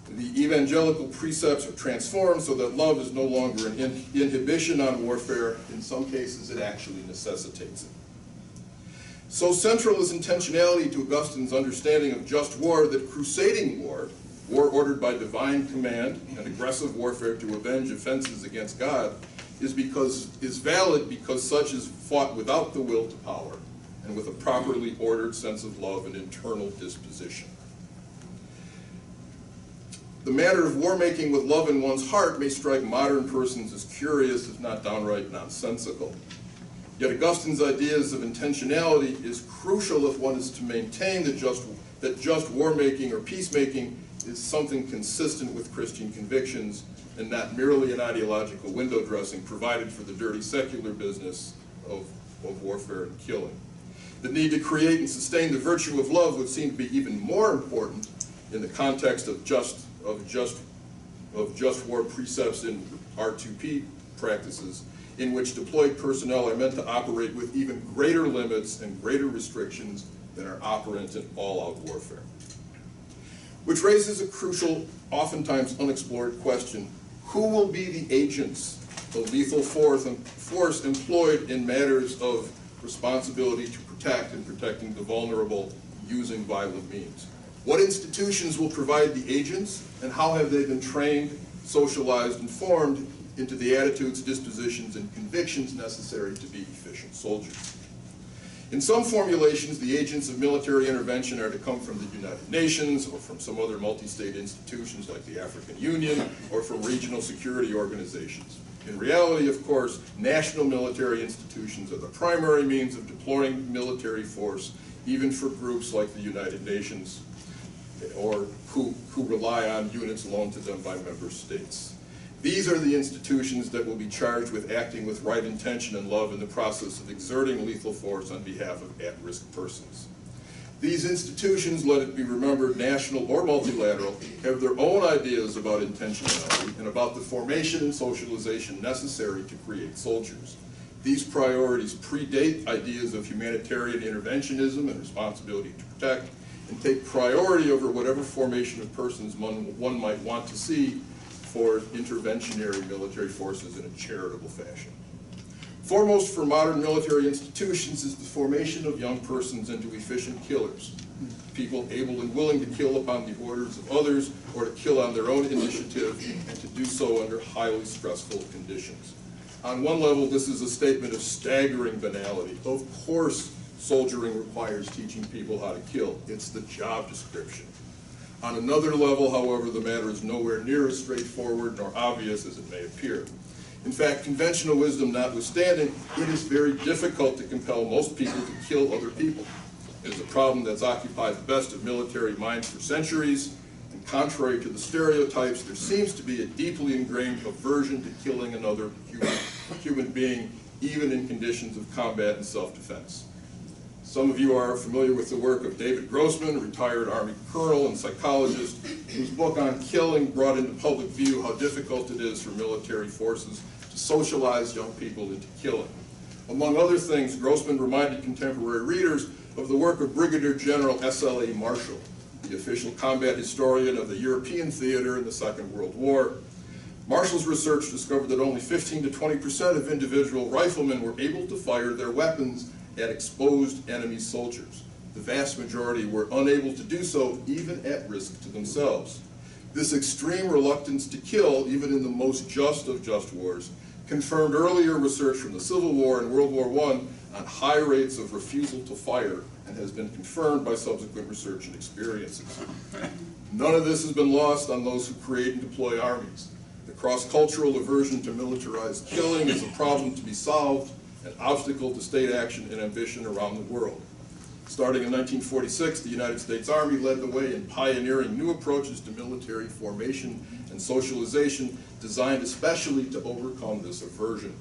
Speaker 3: The evangelical precepts are transformed so that love is no longer an inhibition on warfare. In some cases, it actually necessitates it. So central is intentionality to Augustine's understanding of just war that crusading war, war ordered by divine command, and aggressive warfare to avenge offenses against God, is valid because such is fought without the will to power and with a properly ordered sense of love and internal disposition. The matter of war-making with love in one's heart may strike modern persons as curious, if not downright nonsensical. Yet Augustine's ideas of intentionality is crucial if one is to maintain that just war-making or peacemaking is something consistent with Christian convictions and not merely an ideological window dressing provided for the dirty secular business of warfare and killing. The need to create and sustain the virtue of love would seem to be even more important in the context of just war precepts in R2P practices, in which deployed personnel are meant to operate with even greater limits and greater restrictions than are operant in all-out warfare. Which raises a crucial, oftentimes unexplored question: who will be the agents of lethal force employed in matters of responsibility to protect and protecting the vulnerable using violent means? What institutions will provide the agents, and how have they been trained, socialized, and formed into the attitudes, dispositions, and convictions necessary to be efficient soldiers? In some formulations, the agents of military intervention are to come from the United Nations or from some other multi-state institutions like the African Union or from regional security organizations. In reality, of course, national military institutions are the primary means of deploying military force, even for groups like the United Nations, or who rely on units loaned to them by member states. These are the institutions that will be charged with acting with right intention and love in the process of exerting lethal force on behalf of at-risk persons. These institutions, let it be remembered, national or multilateral, have their own ideas about intentionality and about the formation and socialization necessary to create soldiers. These priorities predate ideas of humanitarian interventionism and responsibility to protect, and take priority over whatever formation of persons one might want to see for interventionary military forces in a charitable fashion. Foremost for modern military institutions is the formation of young persons into efficient killers, people able and willing to kill upon the orders of others or to kill on their own initiative and to do so under highly stressful conditions. On one level, this is a statement of staggering banality. Of course, soldiering requires teaching people how to kill. It's the job description. On another level, however, the matter is nowhere near as straightforward nor obvious as it may appear. In fact, conventional wisdom notwithstanding, it is very difficult to compel most people to kill other people. It is a problem that's occupied the best of military minds for centuries, and contrary to the stereotypes, there seems to be a deeply ingrained aversion to killing another human being, even in conditions of combat and self-defense. Some of you are familiar with the work of David Grossman, retired Army colonel and psychologist, whose book on killing brought into public view how difficult it is for military forces to socialize young people into killing. Among other things, Grossman reminded contemporary readers of the work of Brigadier General S.L.A. Marshall, the official combat historian of the European theater in the Second World War. Marshall's research discovered that only 15 to 20% of individual riflemen were able to fire their weapons at exposed enemy soldiers. The vast majority were unable to do so, even at risk to themselves. This extreme reluctance to kill, even in the most just of just wars, confirmed earlier research from the Civil War and World War I on high rates of refusal to fire, and has been confirmed by subsequent research and experiences. None of this has been lost on those who create and deploy armies. The cross-cultural aversion to militarized killing is a problem to be solved, an obstacle to state action and ambition around the world. Starting in 1946, the United States Army led the way in pioneering new approaches to military formation and socialization designed especially to overcome this aversion.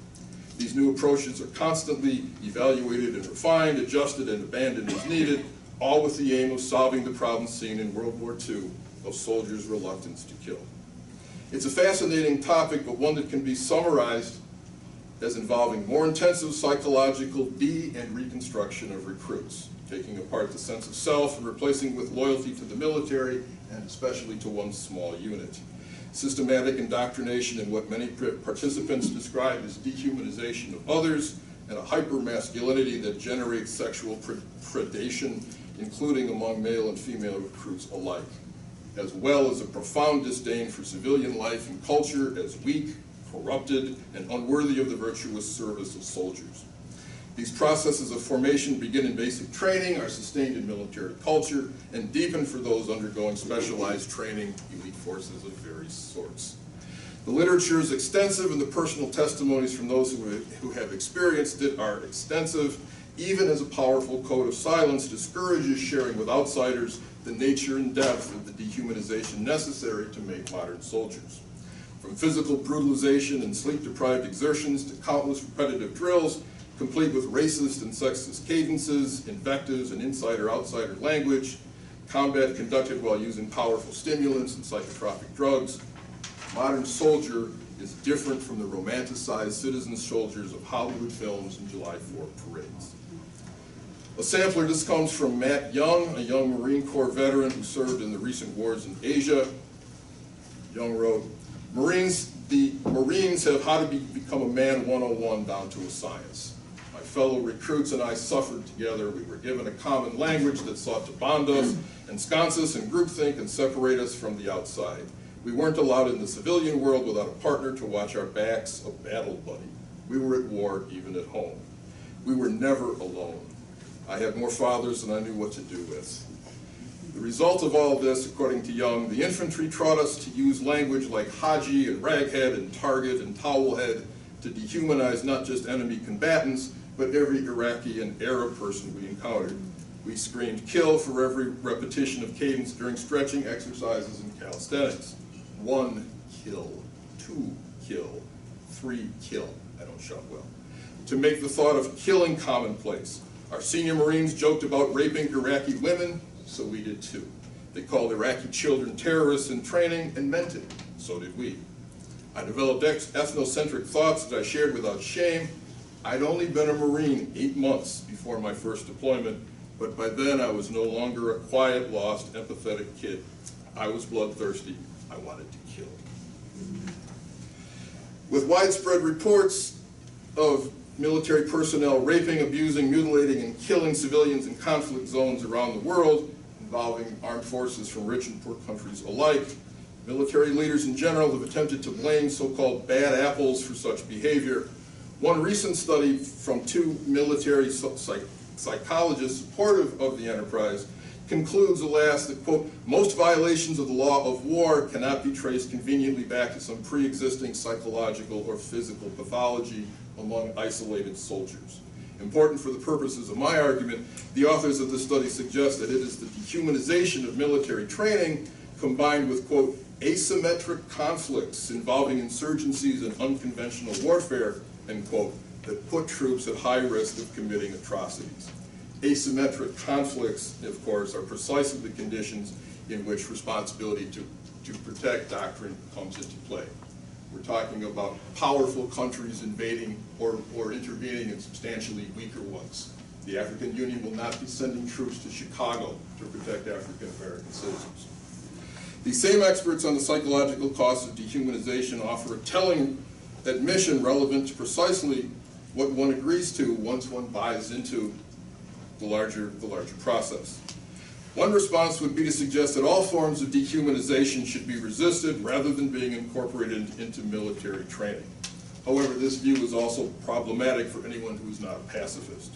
Speaker 3: These new approaches are constantly evaluated and refined, adjusted and abandoned as needed, all with the aim of solving the problems seen in World War II of soldiers' reluctance to kill. It's a fascinating topic, but one that can be summarized as involving more intensive psychological de- and reconstruction of recruits, taking apart the sense of self and replacing with loyalty to the military and especially to one small unit. Systematic indoctrination in what many participants describe as dehumanization of others and a hyper-masculinity that generates sexual predation, including among male and female recruits alike, as well as a profound disdain for civilian life and culture as weak, corrupted, and unworthy of the virtuous service of soldiers. These processes of formation begin in basic training, are sustained in military culture, and deepen for those undergoing specialized training, elite forces of various sorts. The literature is extensive, and the personal testimonies from those who have experienced it are extensive, even as a powerful code of silence discourages sharing with outsiders the nature and depth of the dehumanization necessary to make modern soldiers. From physical brutalization and sleep-deprived exertions to countless repetitive drills, complete with racist and sexist cadences, invectives, and insider-outsider language, combat conducted while using powerful stimulants and psychotropic drugs, modern soldier is different from the romanticized citizen soldiers of Hollywood films and July 4th parades. A sampler, this comes from Matt Young, a young Marine Corps veteran who served in the recent wars in Asia. Young wrote, the Marines have how to become a man 101 down to a science. My fellow recruits and I suffered together. We were given a common language that sought to bond us, ensconce us in groupthink, and separate us from the outside. We weren't allowed in the civilian world without a partner to watch our backs, a battle buddy. We were at war even at home. We were never alone. I had more fathers than I knew what to do with. The result of all this, according to Young, the infantry taught us to use language like Haji and raghead and target and towelhead to dehumanize not just enemy combatants, but every Iraqi and Arab person we encountered. We screamed kill for every repetition of cadence during stretching exercises and calisthenics. 1 kill, 2 kill, 3 kill. I don't shout well. To make the thought of killing commonplace. Our senior Marines joked about raping Iraqi women, so we did too. They called Iraqi children terrorists in training and meant it, so did we. I developed ethnocentric thoughts that I shared without shame. I'd only been a Marine 8 months before my first deployment, but by then I was no longer a quiet, lost, empathetic kid. I was bloodthirsty. I wanted to kill. With widespread reports of military personnel raping, abusing, mutilating, and killing civilians in conflict zones around the world, involving armed forces from rich and poor countries alike, military leaders in general have attempted to blame so-called bad apples for such behavior. One recent study from 2 military psychologists supportive of the enterprise concludes, alas, that, quote, most violations of the law of war cannot be traced conveniently back to some pre-existing psychological or physical pathology among isolated soldiers. Important for the purposes of my argument, the authors of this study suggest that it is the dehumanization of military training combined with, quote, asymmetric conflicts involving insurgencies and unconventional warfare, end quote, that put troops at high risk of committing atrocities. Asymmetric conflicts, of course, are precisely the conditions in which responsibility to protect doctrine comes into play. We're talking about powerful countries invading or intervening in substantially weaker ones. The African Union will not be sending troops to Chicago to protect African American citizens. These same experts on the psychological costs of dehumanization offer a telling admission relevant to precisely what one agrees to once one buys into the larger process. One response would be to suggest that all forms of dehumanization should be resisted rather than being incorporated into military training. However, this view is also problematic for anyone who is not a pacifist.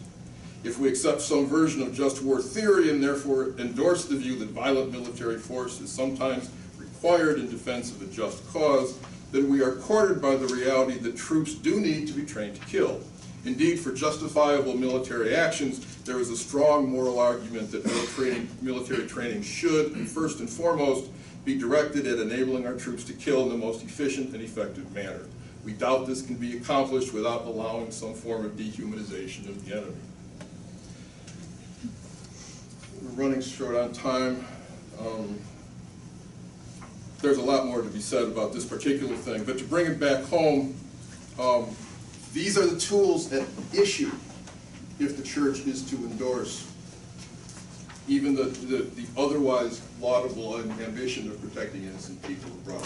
Speaker 3: If we accept some version of just war theory and therefore endorse the view that violent military force is sometimes required in defense of a just cause, then we are courted by the reality that troops do need to be trained to kill. Indeed, for justifiable military actions, there is a strong moral argument that military training should, first and foremost, be directed at enabling our troops to kill in the most efficient and effective manner. We doubt this can be accomplished without allowing some form of dehumanization of the enemy. We're running short on time. There's a lot more to be said about this particular thing, but to bring it back home, these are the tools at issue if the church is to endorse even the otherwise laudable ambition of protecting innocent people abroad.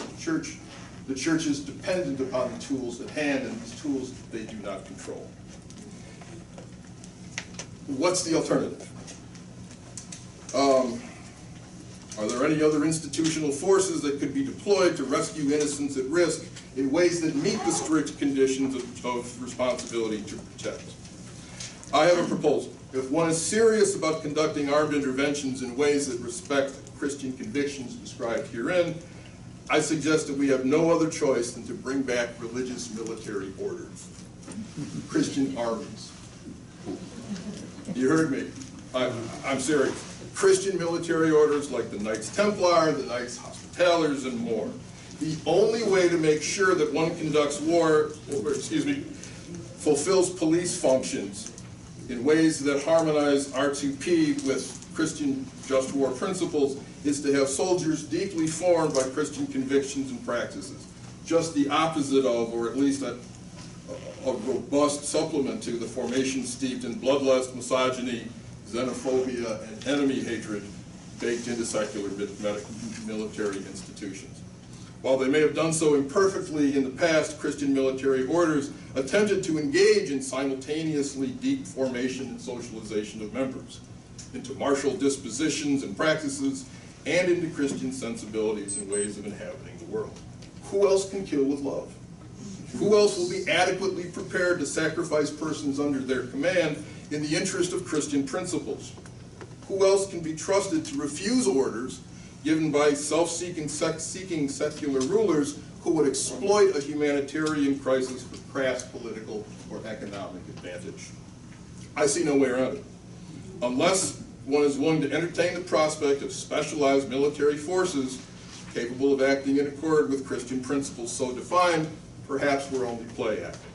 Speaker 3: The church is dependent upon the tools at hand, and these tools they do not control. What's the alternative? Are there any other institutional forces that could be deployed to rescue innocents at risk in ways that meet the strict conditions of responsibility to protect? I have a proposal. If one is serious about conducting armed interventions in ways that respect Christian convictions described herein, I suggest that we have no other choice than to bring back religious military orders, Christian armies. You heard me. I'm serious. Christian military orders like the Knights Templar, the Knights Hospitallers, and more. The only way to make sure that one conducts war, fulfills police functions in ways that harmonize R2P with Christian just war principles is to have soldiers deeply formed by Christian convictions and practices. Just the opposite of, or at least a robust supplement to, the formation steeped in bloodlust, misogyny, xenophobia, and enemy hatred baked into secular military institutions. While they may have done so imperfectly in the past, Christian military orders attempted to engage in simultaneously deep formation and socialization of members into martial dispositions and practices, and into Christian sensibilities and ways of inhabiting the world. Who else can kill with love? Who else will be adequately prepared to sacrifice persons under their command in the interest of Christian principles? Who else can be trusted to refuse orders given by self-seeking secular rulers who would exploit a humanitarian crisis for crass political or economic advantage? I see no way around it. Unless one is willing to entertain the prospect of specialized military forces capable of acting in accord with Christian principles so defined, perhaps we're only play acting.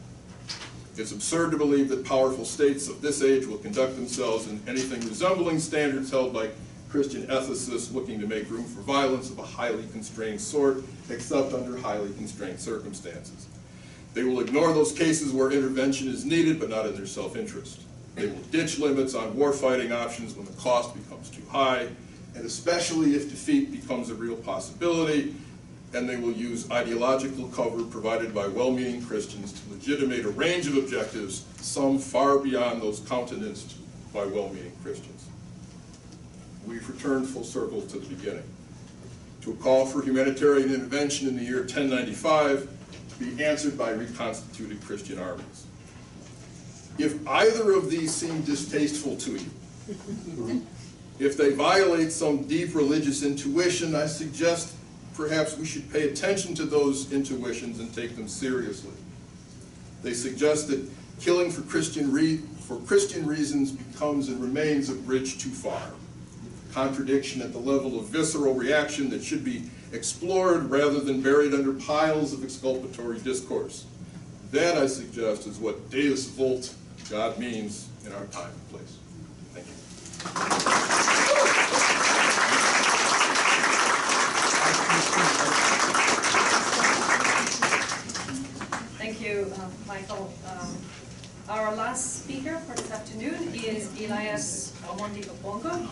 Speaker 3: It's absurd to believe that powerful states of this age will conduct themselves in anything resembling standards held by Christian ethicists looking to make room for violence of a highly constrained sort, except under highly constrained circumstances. They will ignore those cases where intervention is needed, but not in their self-interest. They will ditch limits on warfighting options when the cost becomes too high, and especially if defeat becomes a real possibility, and they will use ideological cover provided by well-meaning Christians to legitimate a range of objectives, some far beyond those countenanced by well-meaning Christians. We've returned full circle to the beginning, to a call for humanitarian intervention in the year 1095 to be answered by reconstituted Christian armies. If either of these seem distasteful to you, if they violate some deep religious intuition, I suggest perhaps we should pay attention to those intuitions and take them seriously. They suggest that killing for Christian reasons becomes and remains a bridge too far. Contradiction at the level of visceral reaction that should be explored rather than buried under piles of exculpatory discourse. That, I suggest, is what Deus Vult, God means, in our time and place. Thank you.
Speaker 1: Thank you, Michael. Our last speaker for this afternoon is Elias Omondi Opongo,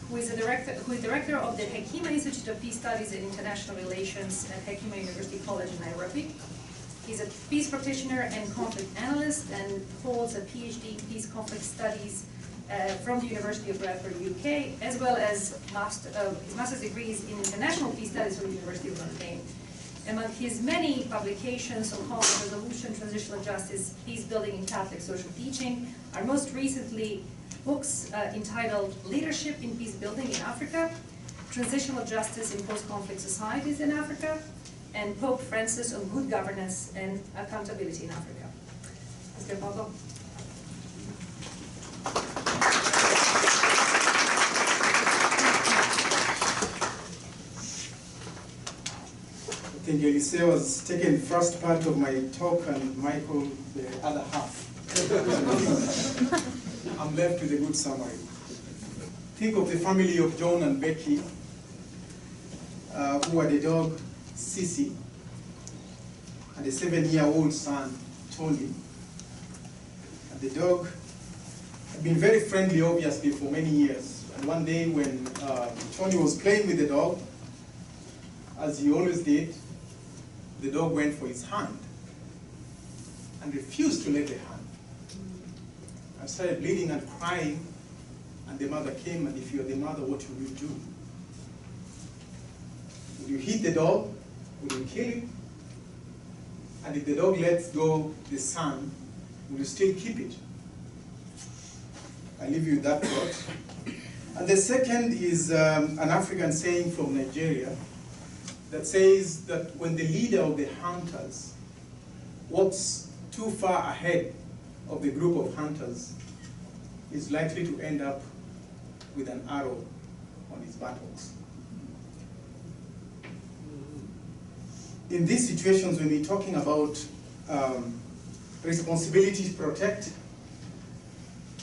Speaker 1: who is director of the Hekima Institute of Peace Studies and International Relations at Hekima University College in Nairobi. He's a peace practitioner and conflict analyst and holds a PhD in peace conflict studies from the University of Bradford, UK, as well as his master's degrees in international peace studies from the University of Notre Dame. Among his many publications on conflict resolution, transitional justice, peace building, and Catholic social teaching are most recently books entitled Leadership in Peace Building in Africa, Transitional Justice in Post-Conflict Societies in Africa, and Pope Francis on Good Governance and Accountability in Africa. Mr. Opongo.
Speaker 4: I think Eliseo has taken the first part of my talk and Michael the other half. I'm left with a good summary. Think of the family of John and Becky, who had a dog, Sissy, and a 7-year-old son, Tony. And the dog had been very friendly, obviously, for many years. And one day when Tony was playing with the dog, as he always did, the dog went for his hand and refused to let the hand. I started bleeding and crying, and the mother came, and if you're the mother, what will you do? Will you hit the dog? Will you kill him? And if the dog lets go the son, will you still keep it? I leave you with that thought. And the second is an African saying from Nigeria, that says that when the leader of the hunters walks too far ahead of the group of hunters, is likely to end up with an arrow on his buttocks. In these situations, when we're talking about responsibility to protect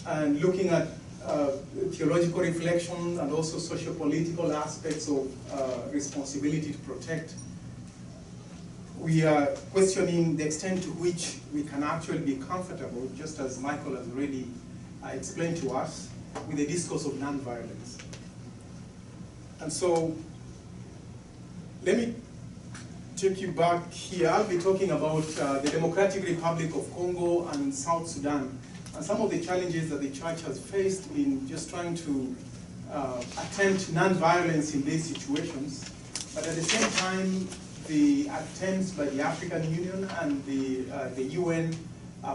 Speaker 4: and looking at theological reflection and also socio-political aspects of responsibility to protect, we are questioning the extent to which we can actually be comfortable, just as Michael has already explained to us, with the discourse of nonviolence. And so, let me take you back here. I'll be talking about the Democratic Republic of Congo and South Sudan, and some of the challenges that the church has faced in just trying to attempt nonviolence in these situations, but at the same time, the attempts by the African Union and the UN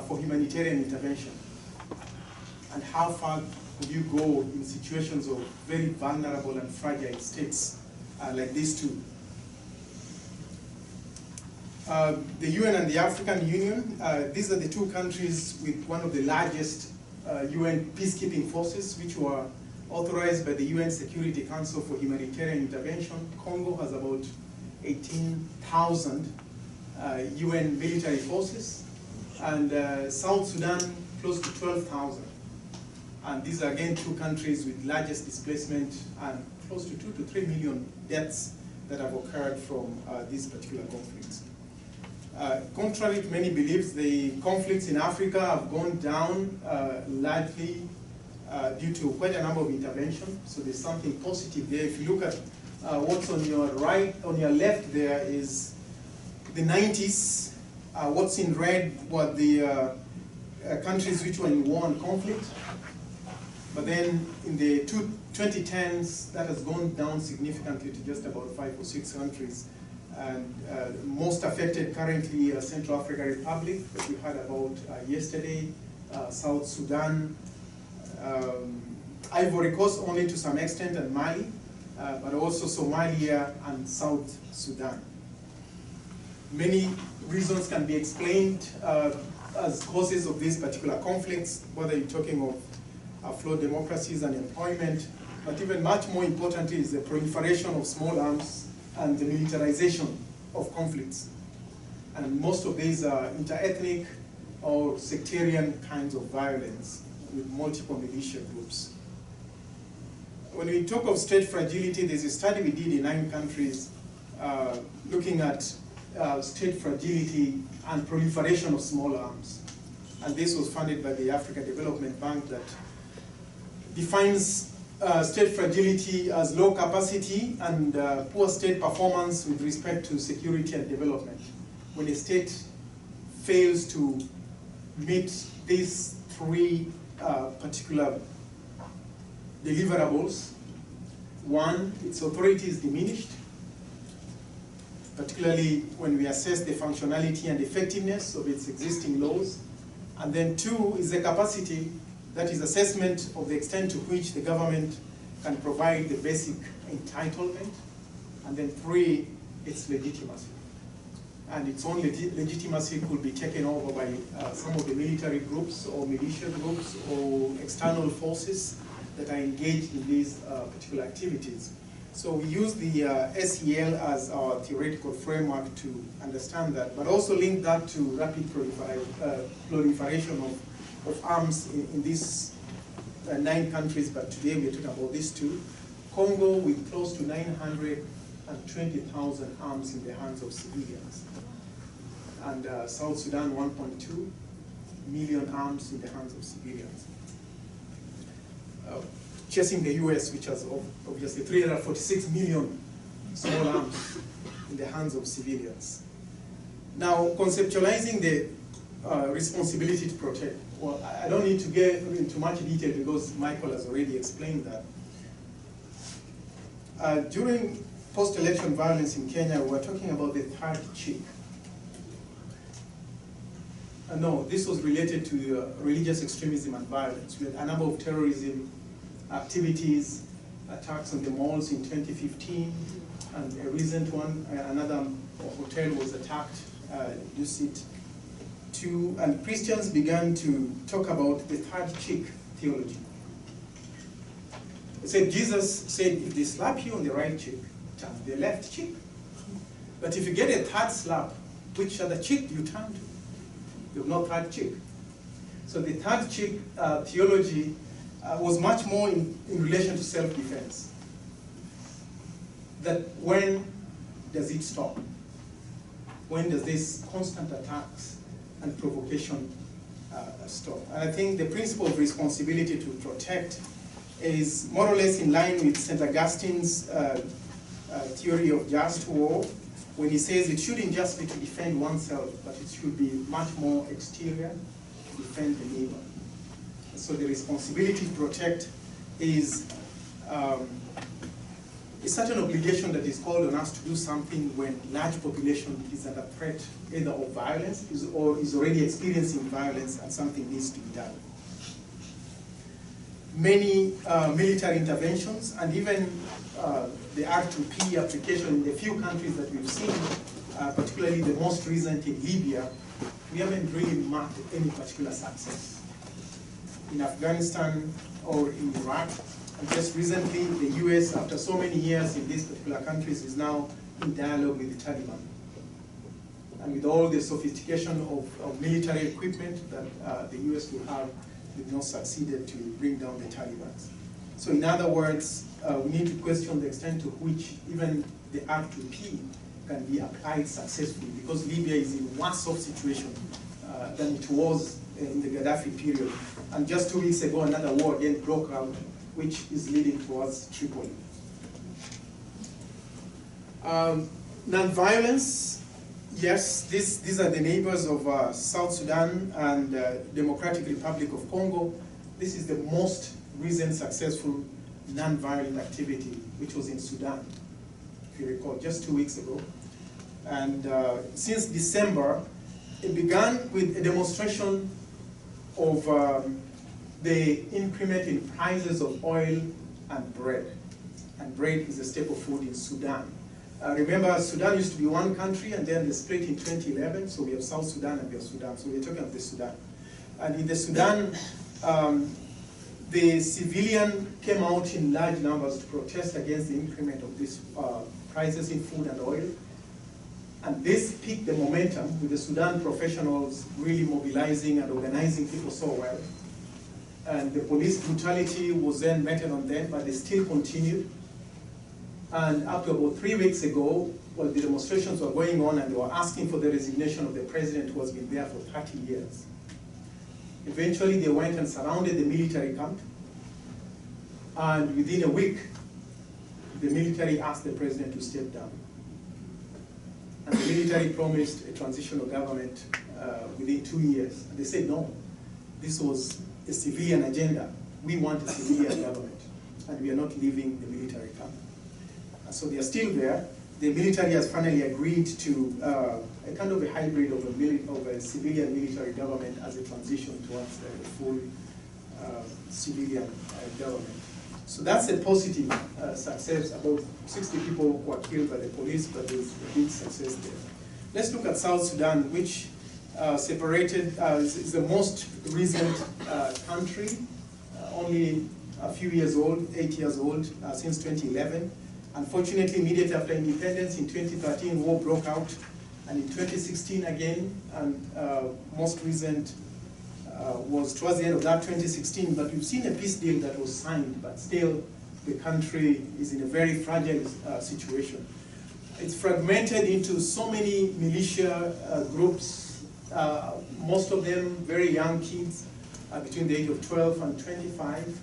Speaker 4: for humanitarian intervention, and how far could you go in situations of very vulnerable and fragile states like these two. The UN and the African Union, these are the two countries with one of the largest UN peacekeeping forces, which were authorized by the UN Security Council for Humanitarian Intervention. Congo has about 18,000 UN military forces, and South Sudan close to 12,000. And these are again two countries with largest displacement and close to 2 to 3 million deaths that have occurred from these particular conflicts. Contrary to many beliefs, the conflicts in Africa have gone down largely due to quite a number of interventions. So there's something positive there. If you look at what's on your right, on your left there is the 90s. What's in red were the countries which were in war and conflict. But then in the 2010s, that has gone down significantly to just about 5 or 6 countries. And most affected currently Central African Republic, that we heard about yesterday, South Sudan, Ivory Coast only to some extent, and Mali, but also Somalia and South Sudan. Many reasons can be explained as causes of these particular conflicts, whether you're talking of flawed democracies and employment, but even much more importantly is the proliferation of small arms and the militarization of conflicts. And most of these are inter-ethnic or sectarian kinds of violence with multiple militia groups. When we talk of state fragility, there's a study we did in 9 countries looking at state fragility and proliferation of small arms. And this was funded by the African Development Bank that defines state fragility as low capacity and poor state performance with respect to security and development. When a state fails to meet these 3 particular deliverables, 1, its authority is diminished, particularly when we assess the functionality and effectiveness of its existing laws. And then 2 is the capacity, that is assessment of the extent to which the government can provide the basic entitlement. And then 3, its legitimacy. And its own legitimacy could be taken over by some of the military groups or militia groups or external forces that are engaged in these particular activities. So we use the SEL as our theoretical framework to understand that, but also link that to rapid proliferation of arms in these 9 countries, but today we're talking about these 2. Congo with close to 920,000 arms in the hands of civilians. And South Sudan, 1.2 million arms in the hands of civilians. Chasing the US, which has obviously 346 million small arms in the hands of civilians. Now, conceptualizing the responsibility to protect. Well, I don't need to get into much detail because Michael has already explained that. During post-election violence in Kenya, we were talking about the third chick. No, this was related to religious extremism and violence. We had a number of terrorism activities, attacks on the malls in 2015, and a recent one, another hotel was attacked, Dusit too, and Christians began to talk about the third cheek theology. They said, Jesus said, if they slap you on the right cheek, turn the left cheek. But if you get a third slap, which other cheek do you turn to? You have no third cheek. So the third cheek theology was much more in relation to self-defense. That when does it stop? When does this constant attacks and provocation stop? And I think the principle of responsibility to protect is more or less in line with St. Augustine's theory of just war, when he says it shouldn't just be to defend oneself, but it should be much more exterior, to defend the neighbor. So the responsibility to protect is a certain obligation that is called on us to do something when large population is under threat either of violence or is already experiencing violence and something needs to be done. Many military interventions and even the R2P application in the few countries that we've seen, particularly the most recent in Libya, we haven't really marked any particular success. In Afghanistan or in Iraq, and just recently the US, after so many years in these particular countries, is now in dialogue with the Taliban. And with all the sophistication of military equipment that the US will have, they've not succeeded to bring down the Taliban. So in other words, we need to question the extent to which even the R2P can be applied successfully, because Libya is in worse off situation than it was in the Gaddafi period. And just 2 weeks ago, another war again broke out, which is leading towards Tripoli. Nonviolence, yes, these are the neighbors of South Sudan and Democratic Republic of Congo. This is the most recent successful nonviolent activity, which was in Sudan, if you recall, just 2 weeks ago. And since December, it began with a demonstration of the increment in prices of oil and bread. And bread is a staple food in Sudan. Remember, Sudan used to be one country, and then they split in 2011, so we have South Sudan and we have Sudan. So we're talking of the Sudan. And in the Sudan, the civilian came out in large numbers to protest against the increment of these prices in food and oil. And this picked the momentum with the Sudan professionals really mobilizing and organizing people so well. And the police brutality was then meted on them, but they still continued. And up to about 3 weeks ago, well, the demonstrations were going on and they were asking for the resignation of the president who has been there for 30 years. Eventually, they went and surrounded the military camp. And within a week, the military asked the president to step down. And the military promised a transitional government within 2 years. And they said, no, this was a civilian agenda. We want a civilian government, and we are not leaving the military camp. And so they are still there. The military has finally agreed to a kind of a hybrid of a civilian military government as a transition towards a full civilian government. So that's a positive success. About 60 people were killed by the police, but there's a big success there. Let's look at South Sudan, which separated, is the most recent country, only a few years old, 8 years old, since 2011. Unfortunately, immediately after independence in 2013, war broke out, and in 2016 again, and most recent was towards the end of that 2016, but we've seen a peace deal that was signed, but still the country is in a very fragile situation. It's fragmented into so many militia groups, most of them very young kids, between the age of 12 and 25,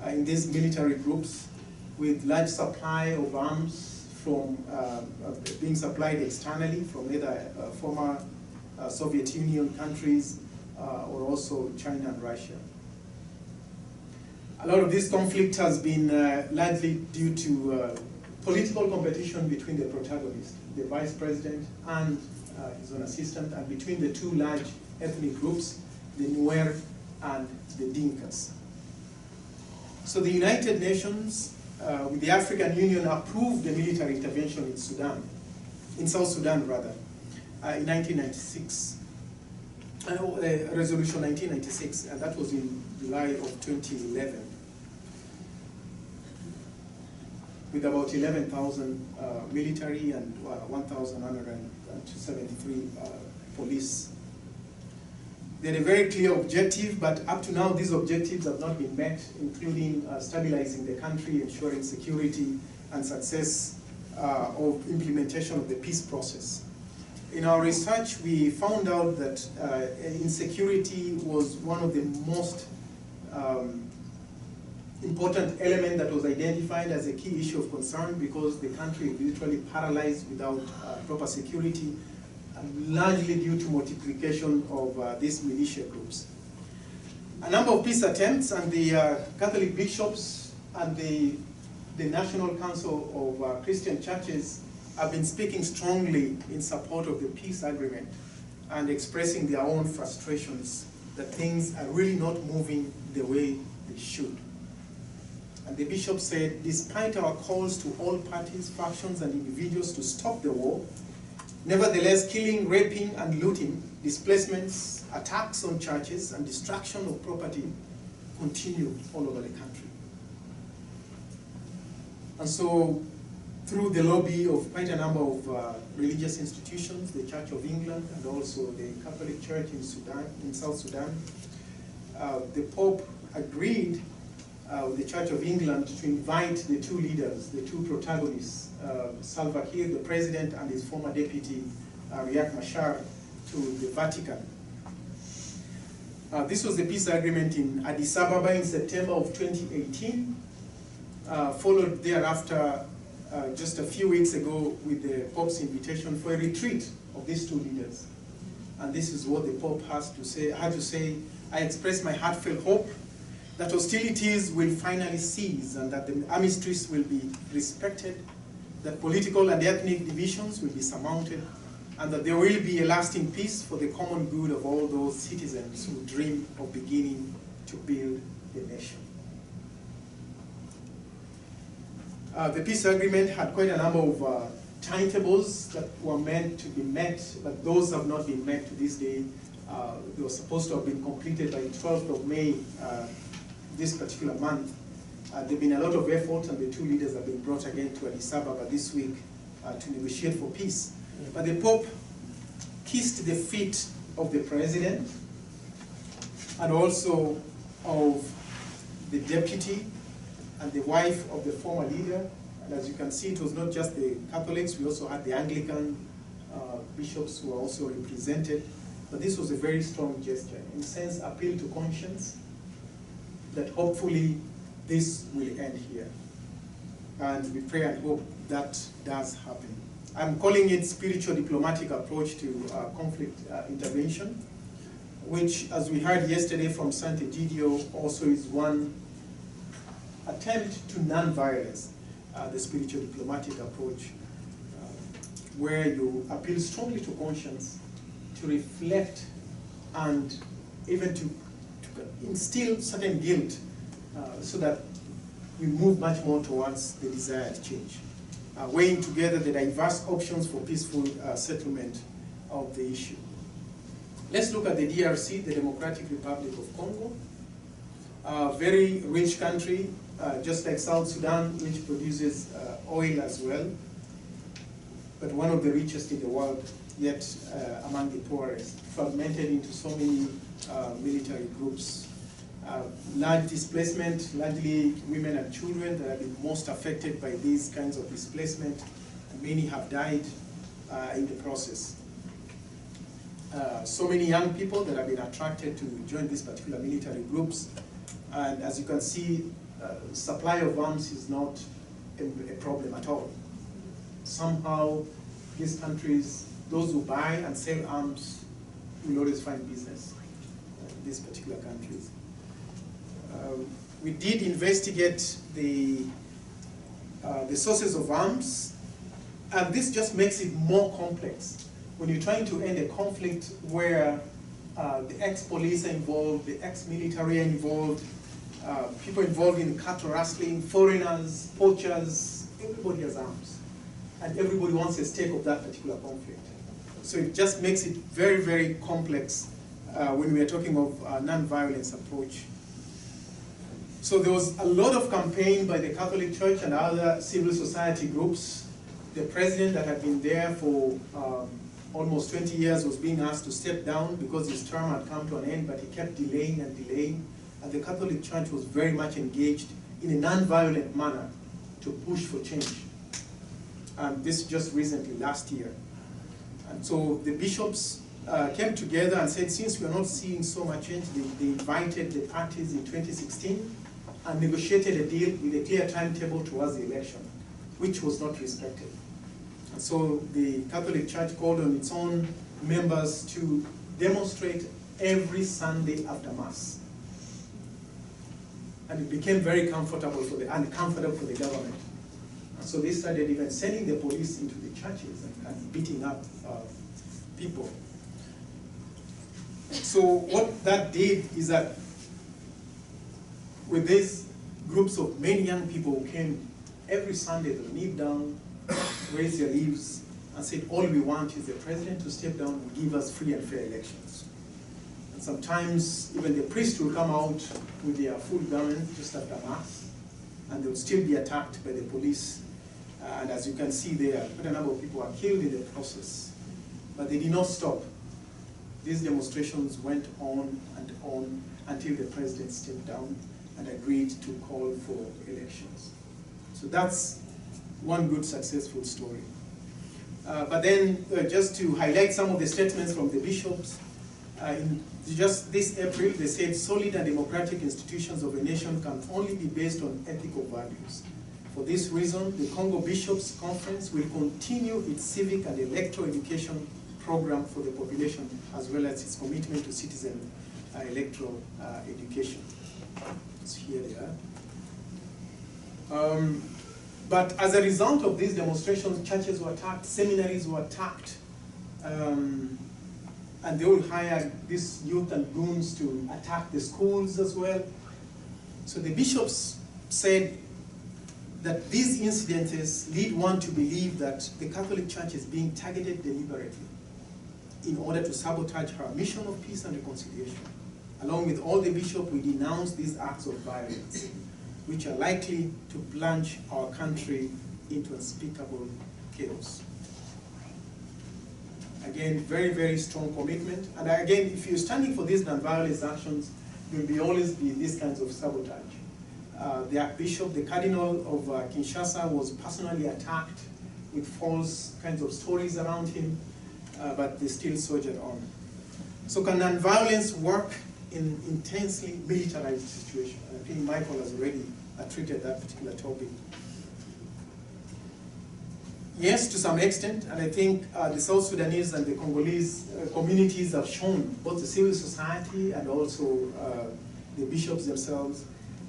Speaker 4: in these military groups, with large supply of arms from being supplied externally from either former Soviet Union countries or also China and Russia. A lot of this conflict has been largely due to political competition between the protagonists, the vice president and his own assistant, and between the two large ethnic groups, the Nuer and the Dinkas. So the United Nations with the African Union approved a military intervention in Sudan, in South Sudan rather, in 1996. Resolution 1996, and that was in July of 2011, with about 11,000 military and 1,173 police. They had a very clear objective, but up to now these objectives have not been met, including stabilizing the country, ensuring security and success of implementation of the peace process. In our research, we found out that insecurity was one of the most important element that was identified as a key issue of concern, because the country is literally paralyzed without proper security, largely due to multiplication of these militia groups. A number of peace attempts, and the Catholic bishops and the National Council of Christian Churches have been speaking strongly in support of the peace agreement and expressing their own frustrations that things are really not moving the way they should. And the bishop said, despite our calls to all parties, factions, and individuals to stop the war, nevertheless, killing, raping, and looting, displacements, attacks on churches, and destruction of property continue all over the country. And so, through the lobby of quite a number of religious institutions, the Church of England, and also the Catholic Church in Sudan, in South Sudan, the Pope agreed with the Church of England to invite the two leaders, the two protagonists, Salva Kiir, the president, and his former deputy, Riek Machar, to the Vatican. This was the peace agreement in Addis Ababa in September of 2018, followed thereafter just a few weeks ago with the Pope's invitation for a retreat of these two leaders. And this is what the Pope had to say, I express my heartfelt hope that hostilities will finally cease and that the armistice will be respected, that political and ethnic divisions will be surmounted, and that there will be a lasting peace for the common good of all those citizens who dream of beginning to build the nation. The peace agreement had quite a number of timetables that were meant to be met, but those have not been met to this day. They were supposed to have been completed by the 12th of May this particular month. There have been a lot of effort, and the two leaders have been brought again to Addis Ababa this week to negotiate for peace. But the Pope kissed the feet of the president and also of the deputy and the wife of the former leader. And as you can see, it was not just the Catholics, we also had the Anglican bishops who were also represented. But this was a very strong gesture, in a sense, appeal to conscience, that hopefully this will end here. And we pray and hope that does happen. I'm calling it spiritual diplomatic approach to conflict intervention, which, as we heard yesterday from Sant'Egidio, also is one attempt to non-violence, the spiritual diplomatic approach, where you appeal strongly to conscience, to reflect, and even to instill certain guilt so that we move much more towards the desired change. Weighing together the diverse options for peaceful settlement of the issue. Let's look at the DRC, the Democratic Republic of Congo. A very rich country, just like South Sudan, which produces oil as well, but one of the richest in the world, yet among the poorest, fragmented into so many military groups. Large displacement, largely women and children that have been most affected by these kinds of displacement. Many have died in the process. So many young people that have been attracted to join these particular military groups. And as you can see, supply of arms is not a problem at all. Somehow, these countries, those who buy and sell arms will always find business in these particular countries. We did investigate the sources of arms, and this just makes it more complex. When you're trying to end a conflict where the ex-police are involved, the ex-military are involved, people involved in cattle rustling, foreigners, poachers, everybody has arms. And everybody wants a stake of that particular conflict. So it just makes it very, very complex when we are talking of a non-violence approach. So there was a lot of campaign by the Catholic Church and other civil society groups. The president that had been there for almost 20 years was being asked to step down because his term had come to an end, but he kept delaying and delaying. And the Catholic Church was very much engaged in a non-violent manner to push for change. And this just recently, last year. And so the bishops came together and said, since we are not seeing so much change, they invited the parties in 2016 and negotiated a deal with a clear timetable towards the election, which was not respected. And so the Catholic Church called on its own members to demonstrate every Sunday after Mass. And it became very uncomfortable for the government. And so they started even sending the police into the churches and beating up people. So what that did is that with these groups of many young people who came every Sunday, they kneel down, raise their leaves, and said, all we want is the president to step down and give us free and fair elections. And sometimes even the priest will come out with their full garment just after Mass, and they will still be attacked by the police. And as you can see there, quite a number of people are killed in the process. But they did not stop. These demonstrations went on and on until the president stepped down and agreed to call for elections. So that's one good successful story. But then just to highlight some of the statements from the bishops, in just this April, they said solid and democratic institutions of a nation can only be based on ethical values. For this reason, the Congo Bishops' Conference will continue its civic and electoral education program for the population, as well as its commitment to citizen electoral education. So here they are. But as a result of these demonstrations, churches were attacked, seminaries were attacked, and they will hire these youth and goons to attack the schools as well. So the bishops said that these incidents lead one to believe that the Catholic Church is being targeted deliberately in order to sabotage her mission of peace and reconciliation. Along with all the bishops, we denounce these acts of violence, which are likely to plunge our country into unspeakable chaos. Again, very, very strong commitment. And again, if you're standing for these non-violence actions, there will always be these kinds of sabotage. The Archbishop, the Cardinal of Kinshasa, was personally attacked with false kinds of stories around him, but they still soldiered on. So can non-violence work in intensely militarized situations? I think Michael has already treated that particular topic. Yes, to some extent, and I think the South Sudanese and the Congolese communities have shown, both the civil society and also the bishops themselves,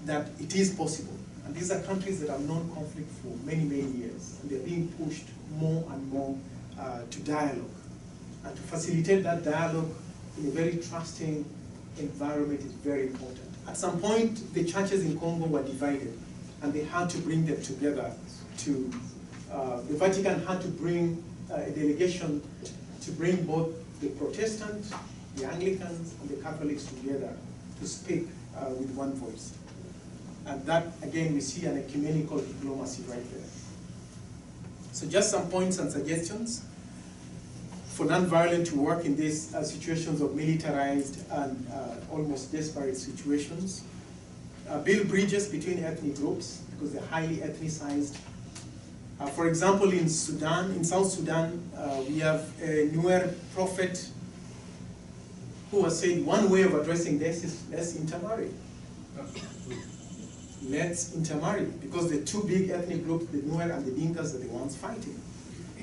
Speaker 4: that it is possible. And these are countries that have known conflict for many, many years, and they're being pushed more and more to dialogue. And to facilitate that dialogue in a very trusting environment is very important. At some point, the churches in Congo were divided, and they had to bring them together to, the Vatican had to bring a delegation to bring both the Protestants, the Anglicans, and the Catholics together to speak with one voice. And that, again, we see an ecumenical diplomacy right there. So just some points and suggestions for non-violent to work in these situations of militarized and almost desperate situations. Build bridges between ethnic groups, because they're highly ethnicized. For example, in Sudan, in South Sudan, we have a Nuer prophet who has said one way of addressing this is let's intermarry. Let's intermarry, because the two big ethnic groups, the Nuer and the Dinkas, are the ones fighting.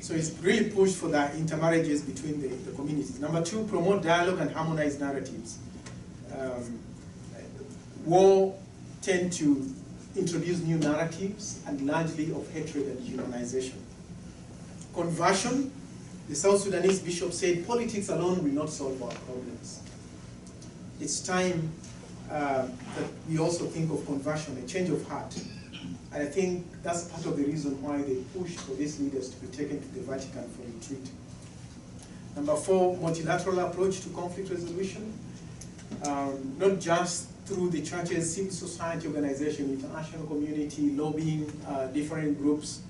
Speaker 4: So it's really pushed for the intermarriages between the communities. Number two, promote dialogue and harmonize narratives. War tend to introduce new narratives, and largely of hatred and humanization. Conversion, the South Sudanese bishop said, politics alone will not solve our problems. It's time that we also think of conversion, a change of heart. And I think that's part of the reason why they pushed for these leaders to be taken to the Vatican for retreat. Number 4, multilateral approach to conflict resolution, not just through the churches, civil society organization, international community, lobbying, different groups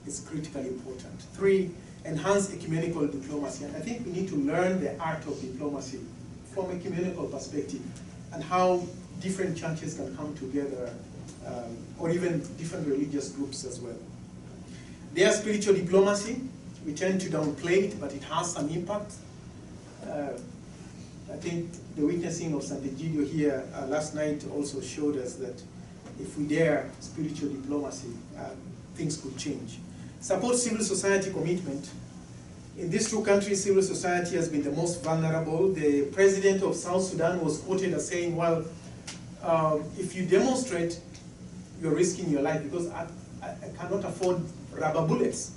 Speaker 4: is critically important. 3, enhance ecumenical diplomacy. And I think we need to learn the art of diplomacy from a ecumenical perspective and how different churches can come together, or even different religious groups as well. Their spiritual diplomacy, we tend to downplay it, but it has some impact. I think the witnessing of Sant'Egidio here last night also showed us that if we dare spiritual diplomacy, things could change. Support civil society commitment. In these 2 countries, civil society has been the most vulnerable. The president of South Sudan was quoted as saying, well, if you demonstrate, you're risking your life because I cannot afford rubber bullets.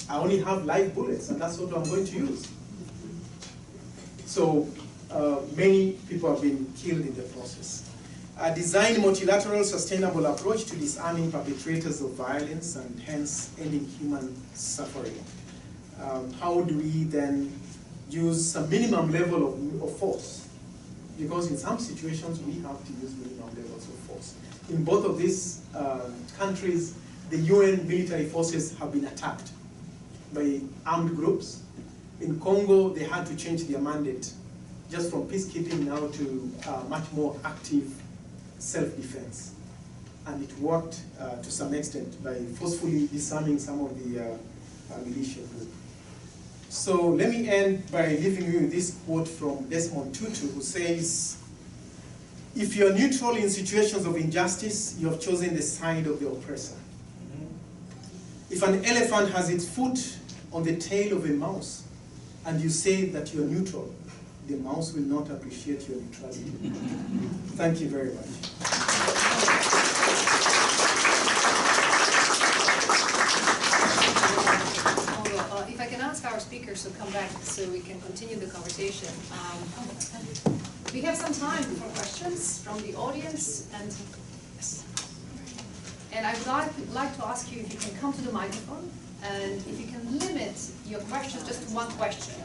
Speaker 4: I only have live bullets, and that's what I'm going to use. So many people have been killed in the process. Design multilateral sustainable approach to disarming perpetrators of violence and hence ending human suffering. How do we then use some minimum level of force? Because in some situations we have to use minimum levels of force. In both of these countries, the UN military forces have been attacked by armed groups. In Congo, they had to change their mandate just from peacekeeping now to much more active self-defense. And it worked to some extent by forcefully disarming some of the militia group. So let me end by leaving you with this quote from Desmond Tutu, who says, if you're neutral in situations of injustice, you have chosen the side of the oppressor. If an elephant has its foot on the tail of a mouse, and you say that you're neutral, the mouse will not appreciate your neutrality. Thank you very much.
Speaker 1: If I can ask our speakers to come back so we can continue the conversation. We have some time for questions from the audience, and I would like to ask you if you can come to the microphone, and if you can limit your questions just to one question.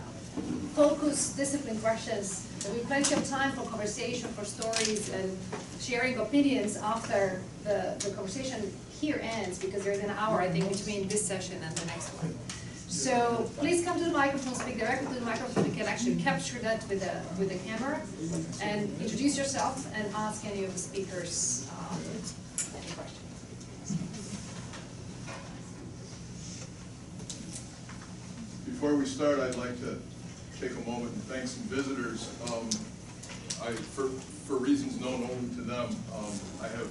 Speaker 1: Focus, disciplined questions. There will be plenty of time for conversation, for stories, and sharing opinions after the conversation here ends, because there's an hour, I think, between this session and the next one. So please come to the microphone, speak directly to the microphone. We can actually capture that with the camera, and introduce yourself and ask any of the speakers any questions.
Speaker 3: Before we start, I'd like to take a moment and thank some visitors. For reasons known only to them, I have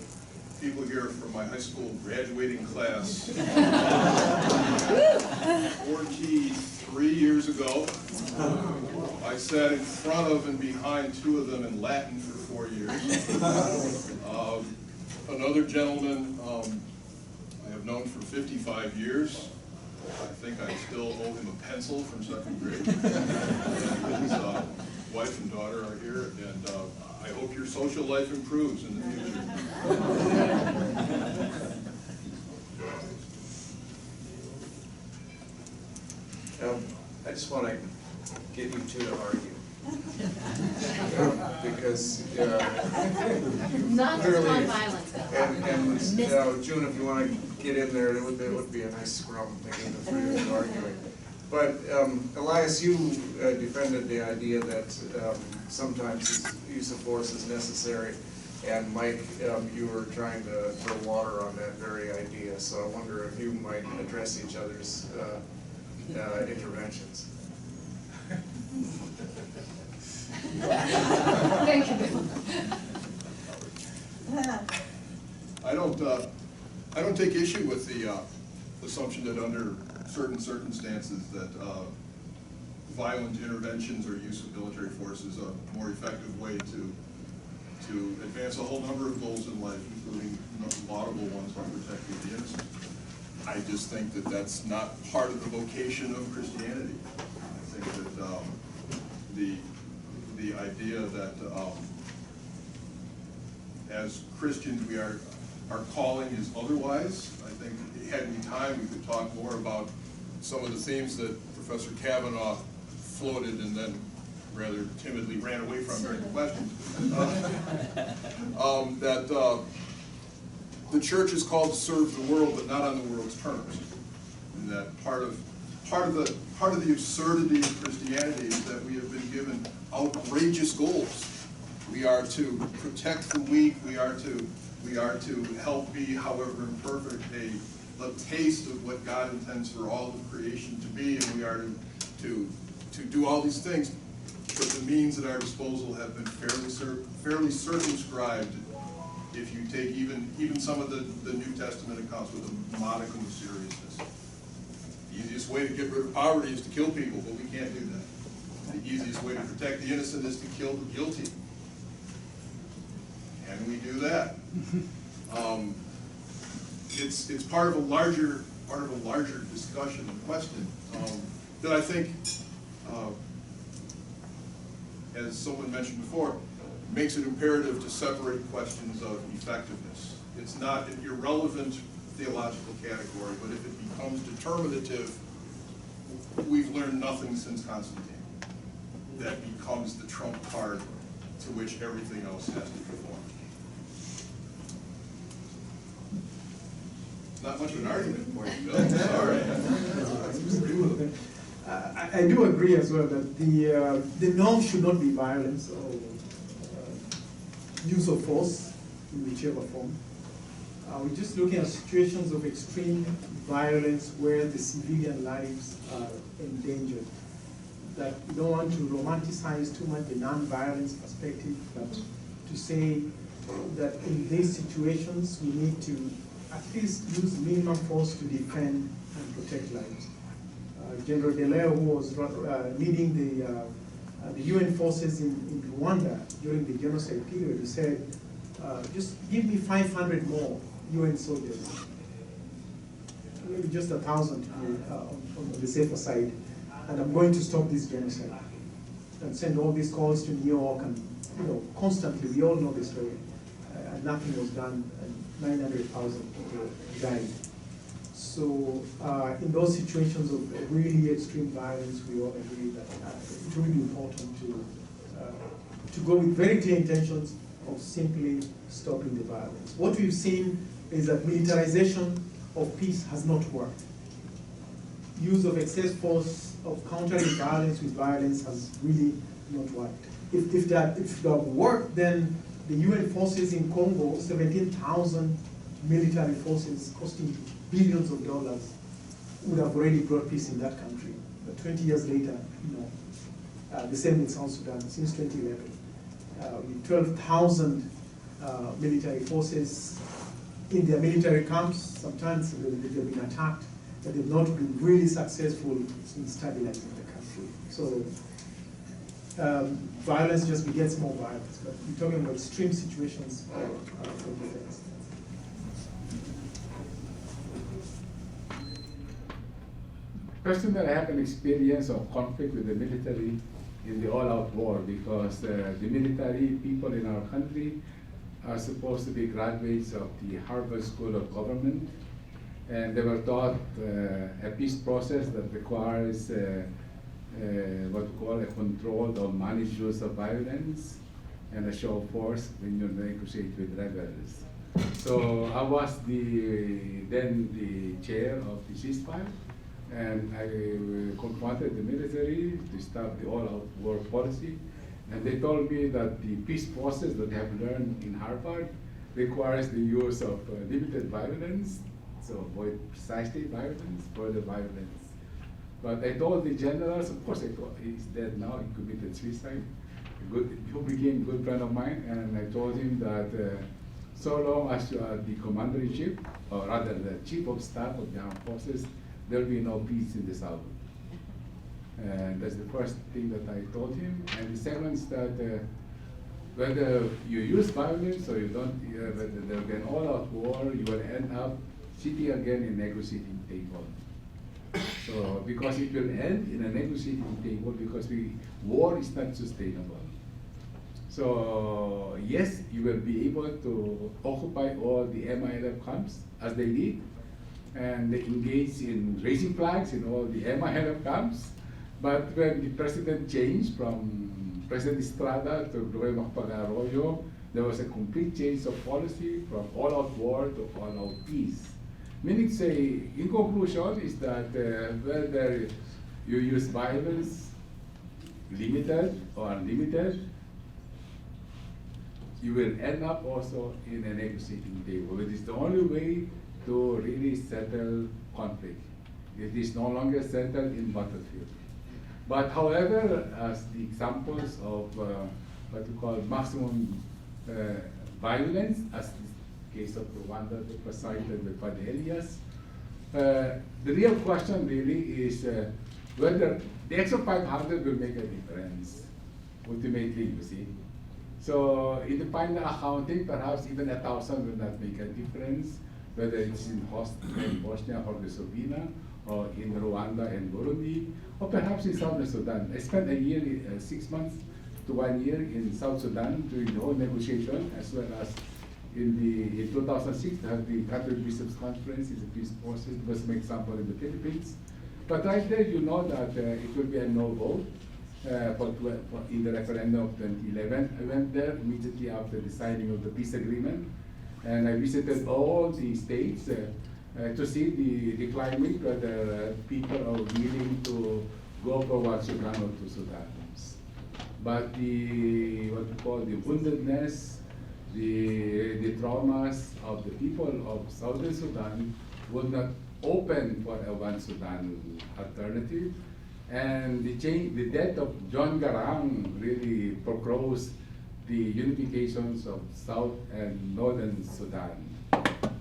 Speaker 3: people here from my high school graduating class 43 years ago. I sat in front of and behind 2 of them in Latin for 4 years. Another gentleman I have known for 55 years. I think I still owe him a pencil from 2nd grade. His wife and daughter are here, and I hope your social life improves in the future.
Speaker 5: I just want to get you 2 to argue. Because
Speaker 6: not
Speaker 5: clearly,
Speaker 6: nonviolence.
Speaker 5: And you know, June, if you want to get in there, it would be a nice scrum, thinking the 3 of you arguing. But Elias, you defended the idea that sometimes use of force is necessary, and Mike, you were trying to throw water on that very idea. So I wonder if you might address each other's interventions.
Speaker 1: Thank you.
Speaker 3: I don't take issue with the assumption that under certain circumstances that violent interventions or use of military force is a more effective way to advance a whole number of goals in life, including laudable ones like protecting the innocent. I just think that that's not part of the vocation of Christianity. I think that the idea that as Christians, our calling is otherwise. I think had we time, we could talk more about some of the themes that Professor Kavanaugh floated and then rather timidly ran away from during the question. That the church is called to serve the world, but not on the world's terms. And that part of the absurdity of Christianity is that we have been given outrageous goals. We are to protect the weak. We are to help be, however imperfect, a taste of what God intends for all of creation to be, and we are to do all these things. But the means at our disposal have been fairly circumscribed. If you take even some of the New Testament accounts with a modicum of seriousness. The easiest way to get rid of poverty is to kill people, but we can't do that. The easiest way to protect the innocent is to kill the guilty. And we do that. It's part of a larger discussion and question that I think, as someone mentioned before, makes it imperative to separate questions of effectiveness. It's not an irrelevant theological category, but if it becomes determinative, we've learned nothing since Constantine. That becomes the trump card to which everything else has to conform. Not much of an argument for you, Bill. Sorry.
Speaker 4: I do agree as well that the norm should not be violence or use of force in whichever form. We're just looking at situations of extreme violence where the civilian lives are endangered. That we don't want to romanticize too much the non-violence perspective, but to say that in these situations we need to at least use minimum force to defend and protect lives. General Deleo, who was leading the UN forces in Rwanda during the genocide period, he said, just give me 500 more UN soldiers, maybe just 1,000 on the safer side, and I'm going to stop this genocide. And send all these calls to New York, and constantly, we all know the story, and nothing was done, and 900,000 people died. So in those situations of really extreme violence, we all agree that it's really important to go with very clear intentions of simply stopping the violence. What we've seen is that militarization of peace has not worked. Use of excess force of countering violence with violence has really not worked. If that worked, then the UN forces in Congo, 17,000 military forces costing billions of dollars, would have already brought peace in that country. But 20 years later, the same with South Sudan since 2011. With 12,000 military forces in their military camps, sometimes they've been attacked, but they've not been really successful in stabilizing the country. So violence just begets more violence, but we're talking about extreme situations for defense.
Speaker 2: Personally, I have an experience of conflict with the military in the all-out war because the military people in our country are supposed to be graduates of the Harvard School of Government, and they were taught a peace process that requires what we call a controlled or managed use of violence and a show of force when you negotiate with rebels. So I was then the chair of the ceasefire, and I confronted the military to stop the all-out war policy. And they told me that the peace process that they have learned in Harvard requires the use of limited violence, so avoid precisely violence, further violence. But I told the generals, of course, he's dead now, he committed suicide. He became a good friend of mine, and I told him that so long as you are the commander-in-chief, or rather the chief of staff of the armed forces, there will be no peace in the South. And that's the first thing that I told him. And the second is that whether you use violence or you don't, whether there will be an all-out war, you will end up sitting again in negotiating table. So, because it will end in a negotiating table, because war is not sustainable. So yes, you will be able to occupy all the MILF camps as they did, and they engage in raising flags in all the MILF camps. But when the president changed from President Estrada to Nuevo Arroyo, there was a complete change of policy from all-out war to all-out peace. Meaning, say, in conclusion, is that whether you use violence, limited or unlimited, you will end up also in a negotiating table. It is the only way to really settle conflict. It is no longer settled in battlefield. But however, as the examples of what we call maximum violence, as the case of Rwanda that was cited by Elias, the real question really is whether the extra 500 will make a difference, ultimately, you see. So in the final accounting, perhaps even 1,000 will not make a difference, whether it's in Bosnia or Herzegovina, or in Rwanda and Burundi, or perhaps in Southern Sudan. I spent a year, 6 months to 1 year in South Sudan during the whole negotiation, as well as in 2006, they had the Country Bishops Conference in the peace process, was an example in the Philippines. But right there, you know that it will be a no vote in the referendum of 2011. I went there immediately after the signing of the peace agreement, and I visited all the states to see the climate, whether people are willing to go for one Sudan or two Sudans. But the, what we call the woundedness, the traumas of the people of Southern Sudan would not open for a one Sudan alternative. And the death of John Garang really proclaims the unifications of South and Northern Sudan.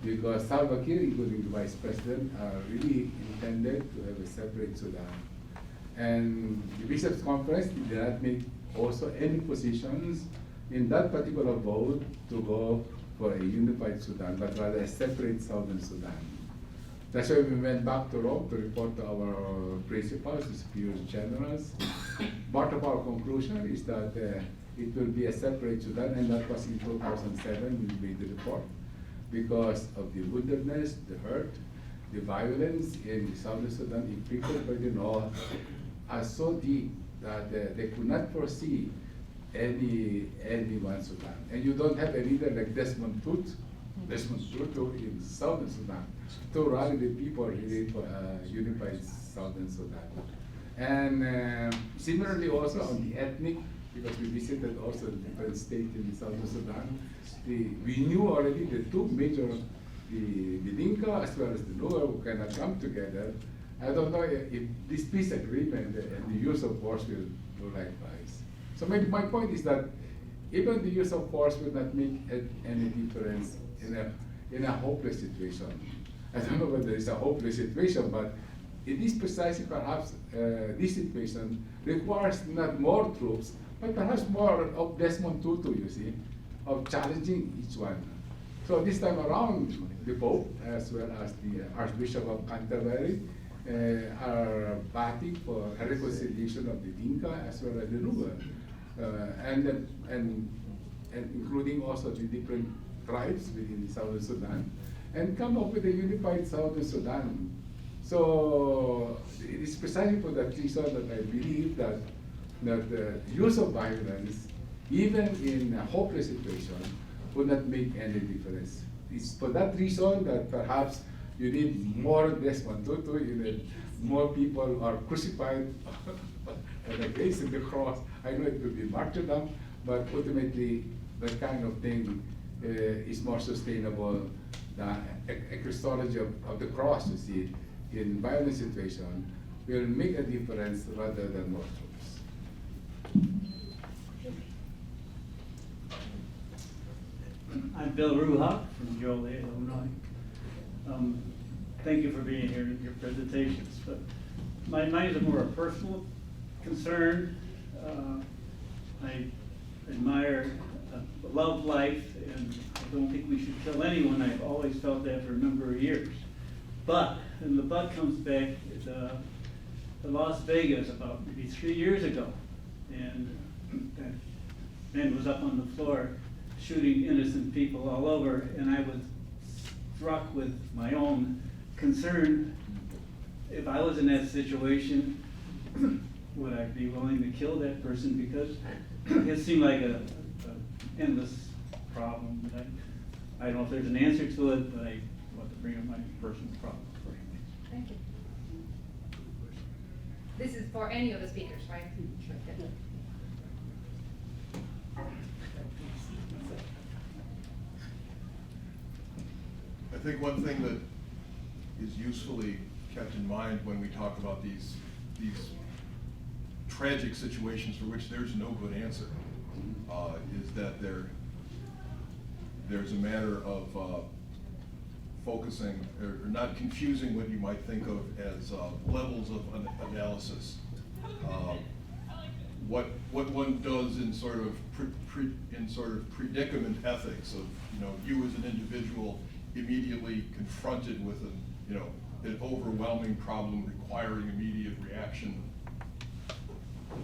Speaker 2: Because Salva Kiir, including the Vice President, are really intended to have a separate Sudan. And the Bishops' Conference did not make also any positions in that particular vote to go for a unified Sudan, but rather a separate Southern Sudan. That's why we went back to Rome to report to our principals, the superior generals. Part of our conclusion is that it will be a separate Sudan, and that was in 2007 we made the report, because of the woundedness, the hurt, the violence in Southern Sudan inflicted by the North are so deep that they could not foresee any one Sudan. And you don't have a leader like Desmond Tutu in Southern Sudan to rally the people really for a unified Southern Sudan. And similarly also on the ethnic, because we visited also different states in Southern Sudan, we knew already the two major, the Dinka as well as the Nuer, who cannot come together. I don't know if this peace agreement and the use of force will do likewise. So my point is that even the use of force will not make any difference in a hopeless situation. I don't know whether it's a hopeless situation, but it is precisely perhaps this situation requires not more troops, but perhaps more of Desmond Tutu, you see, of challenging each one. So this time around, the Pope, as well as the Archbishop of Canterbury, are battling for a reconciliation of the Dinka as well as the Nuer, and including also the different tribes within Southern Sudan, and come up with a unified Southern Sudan. So it is precisely for that reason that I believe that the use of violence, even in a hopeless situation, would not make any difference. It's for that reason that perhaps you need more Desmond Tutu, you need more people are crucified on the base of the cross. I know it will be martyrdom, but ultimately that kind of thing is more sustainable than a Christology of the cross, you see, in violent situation will make a difference rather than more troops.
Speaker 7: I'm Bill Ruha from Joliet, Illinois. Thank you for being here in your presentations. But mine is more a personal concern. I admire, love life, and I don't think we should kill anyone. I've always felt that for a number of years. But, and the but comes back to Las Vegas about maybe 3 years ago. And then was up on the floor shooting innocent people all over, and I was struck with my own concern. If I was in that situation, would I be willing to kill that person? Because it seemed like a endless problem. But I don't know if there's an answer to it, but I want to bring up my personal problem.
Speaker 1: Thank you. This is for any of the speakers, right? Okay.
Speaker 3: I think one thing that is usefully kept in mind when we talk about these tragic situations for which there's no good answer is that there's a matter of focusing or not confusing what you might think of as levels of analysis. What one does in sort of predicament ethics of you as an individual immediately confronted with an overwhelming problem requiring immediate reaction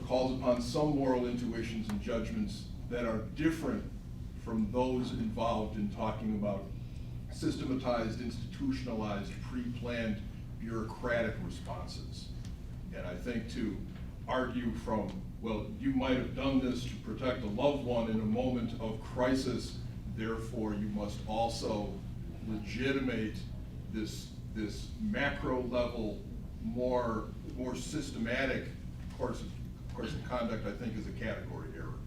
Speaker 3: calls upon some moral intuitions and judgments that are different from those involved in talking about systematized, institutionalized, pre-planned, bureaucratic responses. And I think to argue from, well, you might have done this to protect a loved one in a moment of crisis, therefore you must also legitimate this macro level, more systematic course of conduct, I think is a category error.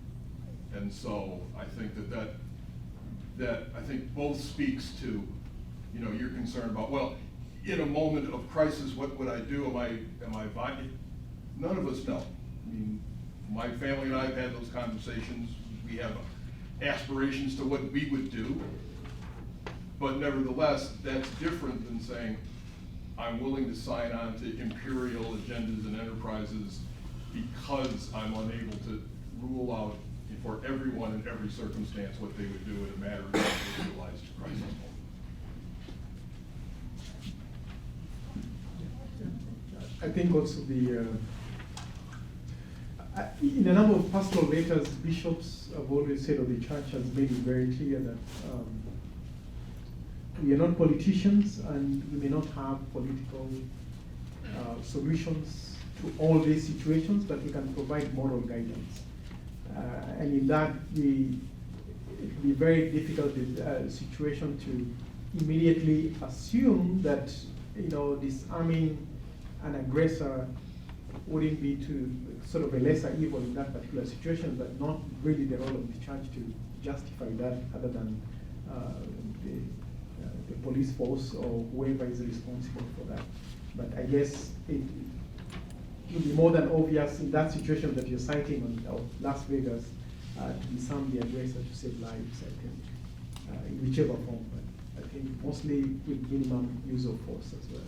Speaker 3: And so I think that I think both speaks to, your concern about, well, in a moment of crisis, what would I do? Am I violent? None of us know. I mean, my family and I have had those conversations. We have aspirations to what we would do. But nevertheless, that's different than saying, I'm willing to sign on to imperial agendas and enterprises because I'm unable to rule out for everyone in every circumstance what they would do in a matter of individualized crisis moment.
Speaker 4: I think also in a number of pastoral letters, bishops have always said, or the church has made it very clear that we are not politicians and we may not have political solutions to all these situations, but we can provide moral guidance. And in that, it will be very difficult situation to immediately assume that disarming an aggressor wouldn't be to sort of a lesser evil in that particular situation, but not really the role of the church to justify that, other than the police force or whoever is responsible for that. But I guess it would be more than obvious in that situation that you're citing of Las Vegas to disarm the aggressor to save lives, I think, in whichever form. But I think mostly with minimum use of force as well.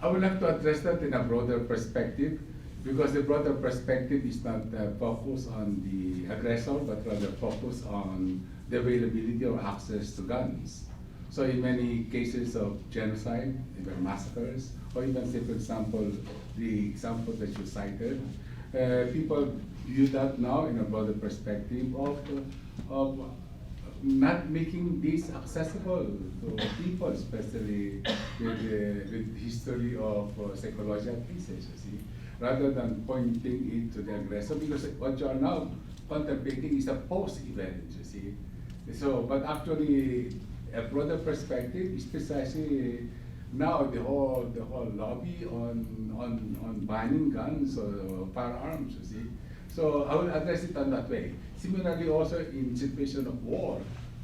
Speaker 2: I would like to address that in a broader perspective, because the broader perspective is not focused on the aggressor, but rather focused on the availability or access to guns. So in many cases of genocide, even massacres, or even say, for example, the example that you cited, people view that now in a broader perspective of not making this accessible to people, especially with history of psychological cases, you see, rather than pointing it to the aggressor, because what you are now contemplating is a post-event, you see. So, but actually, a broader perspective is precisely now the whole lobby on banning guns or firearms, you see. So I will address it on that way. Similarly, also in situation of war,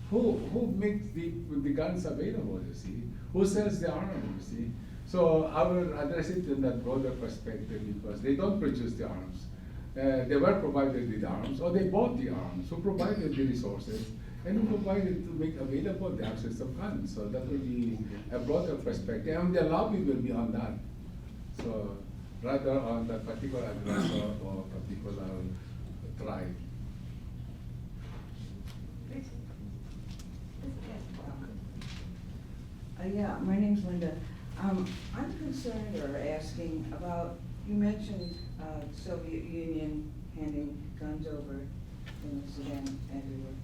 Speaker 2: who makes the guns available, you see? Who sells the arms, you see? So I will address it in that broader perspective, because they don't produce the arms. They were provided with the arms, or they bought the arms. Who provided the resources? And who provided to make available the access of guns? So that will be a broader perspective, and the lobby will be on that. So rather on that particular aggressor or particular tribe.
Speaker 8: Yeah, my name's Linda. I'm concerned or asking about, you mentioned the Soviet Union handing guns over in Sudan, everywhere.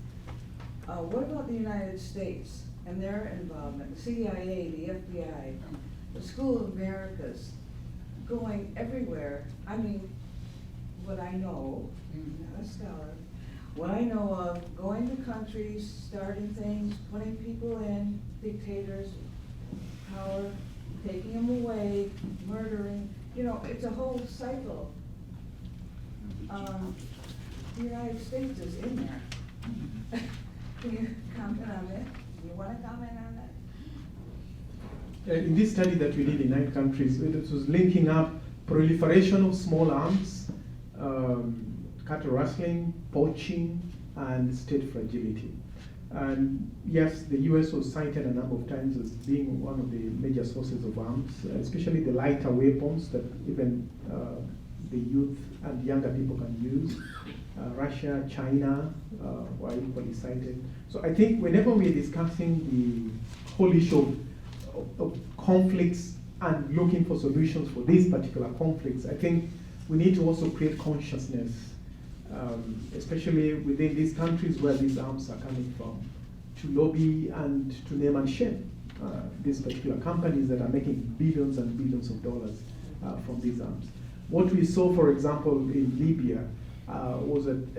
Speaker 8: What about the United States and their involvement? The CIA, the FBI, the School of Americas, going everywhere. I mean, what I know, not a scholar, what I know of, going to countries, starting things, putting people in, dictators, power, taking them away, murdering, you know, it's a whole cycle. The United States is in there. Can you comment on that? Do you want to comment on that?
Speaker 4: In this study that we did in 9 countries, it was linking up proliferation of small arms, cattle rustling, poaching, and state fragility. And yes, the US was cited a number of times as being one of the major sources of arms, especially the lighter weapons that even the youth and younger people can use. Russia, China were equally cited. So I think whenever we're discussing the whole issue of conflicts and looking for solutions for these particular conflicts, I think we need to also create consciousness, especially within these countries where these arms are coming from, to lobby and to name and shame these particular companies that are making billions and billions of dollars from these arms. What we saw, for example, in Libya was that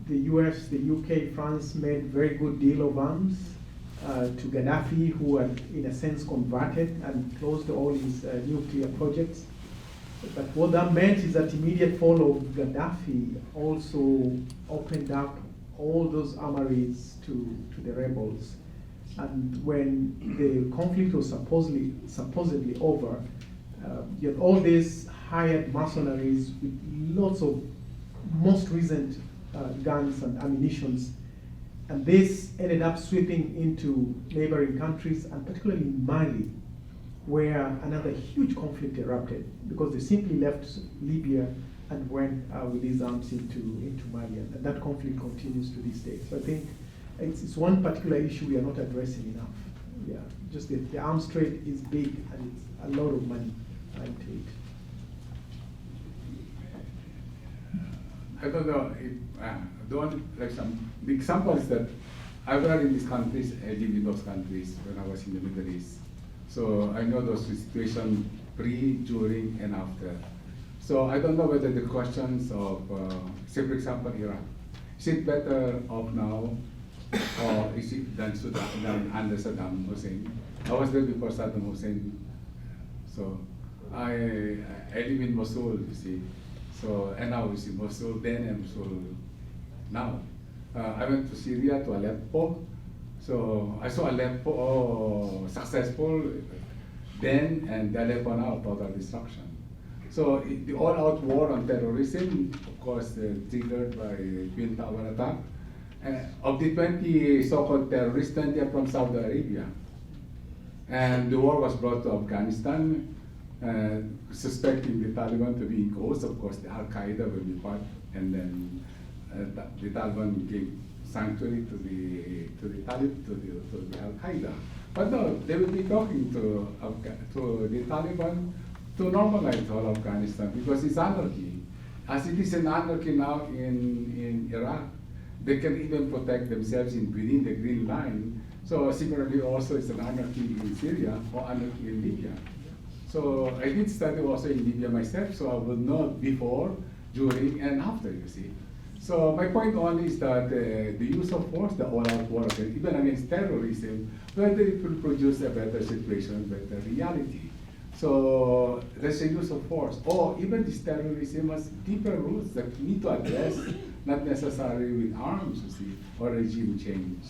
Speaker 4: the US, the UK, France made very good deal of arms to Gaddafi, who had, in a sense, converted and closed all his nuclear projects. But what that meant is that immediate fall of Gaddafi also opened up all those armories to the rebels. And when the conflict was supposedly over, you had all these hired mercenaries with lots of most recent guns and ammunitions. And this ended up sweeping into neighboring countries, and particularly Mali, where another huge conflict erupted because they simply left Libya and went with these arms into Mali, and that conflict continues to this day. So I think it's one particular issue we are not addressing enough. Yeah, just the arms trade is big and it's a lot of money into it.
Speaker 2: I don't know if the examples that I've read in these countries, I lived in those countries when I was in the Middle East. So I know those situations pre, during, and after. So I don't know whether the questions of, say for example, Iraq, is it better off now, or is it than under Saddam Hussein? I was there before Saddam Hussein, so I live in Mosul, you see. So, and now we see Mosul then and Mosul now. I went to Syria, to Aleppo. So I saw Aleppo successful then, and Aleppo now total destruction. So the all-out war on terrorism, of course, triggered by Twin Tower attack. Of the 20 so-called terrorists, 20 are from Saudi Arabia. And the war was brought to Afghanistan, suspecting the Taliban to be in cause. Of course, the Al-Qaeda will be part, and then the Taliban gave sanctuary to the Al-Qaeda. But no, they will be talking to the Taliban to normalize all Afghanistan because it's anarchy. As it is an anarchy now in Iraq, they can even protect themselves within the green line. So similarly also it's an anarchy in Syria or anarchy in Libya. So I did study also in Libya myself, so I will know before, during, and after, you see. So my point only is that the use of force, the all-out war, even against terrorism, whether it will produce a better situation, better reality. So there's a use of force, or even this terrorism has deeper roots that we need to address, not necessarily with arms, you see, or regime change.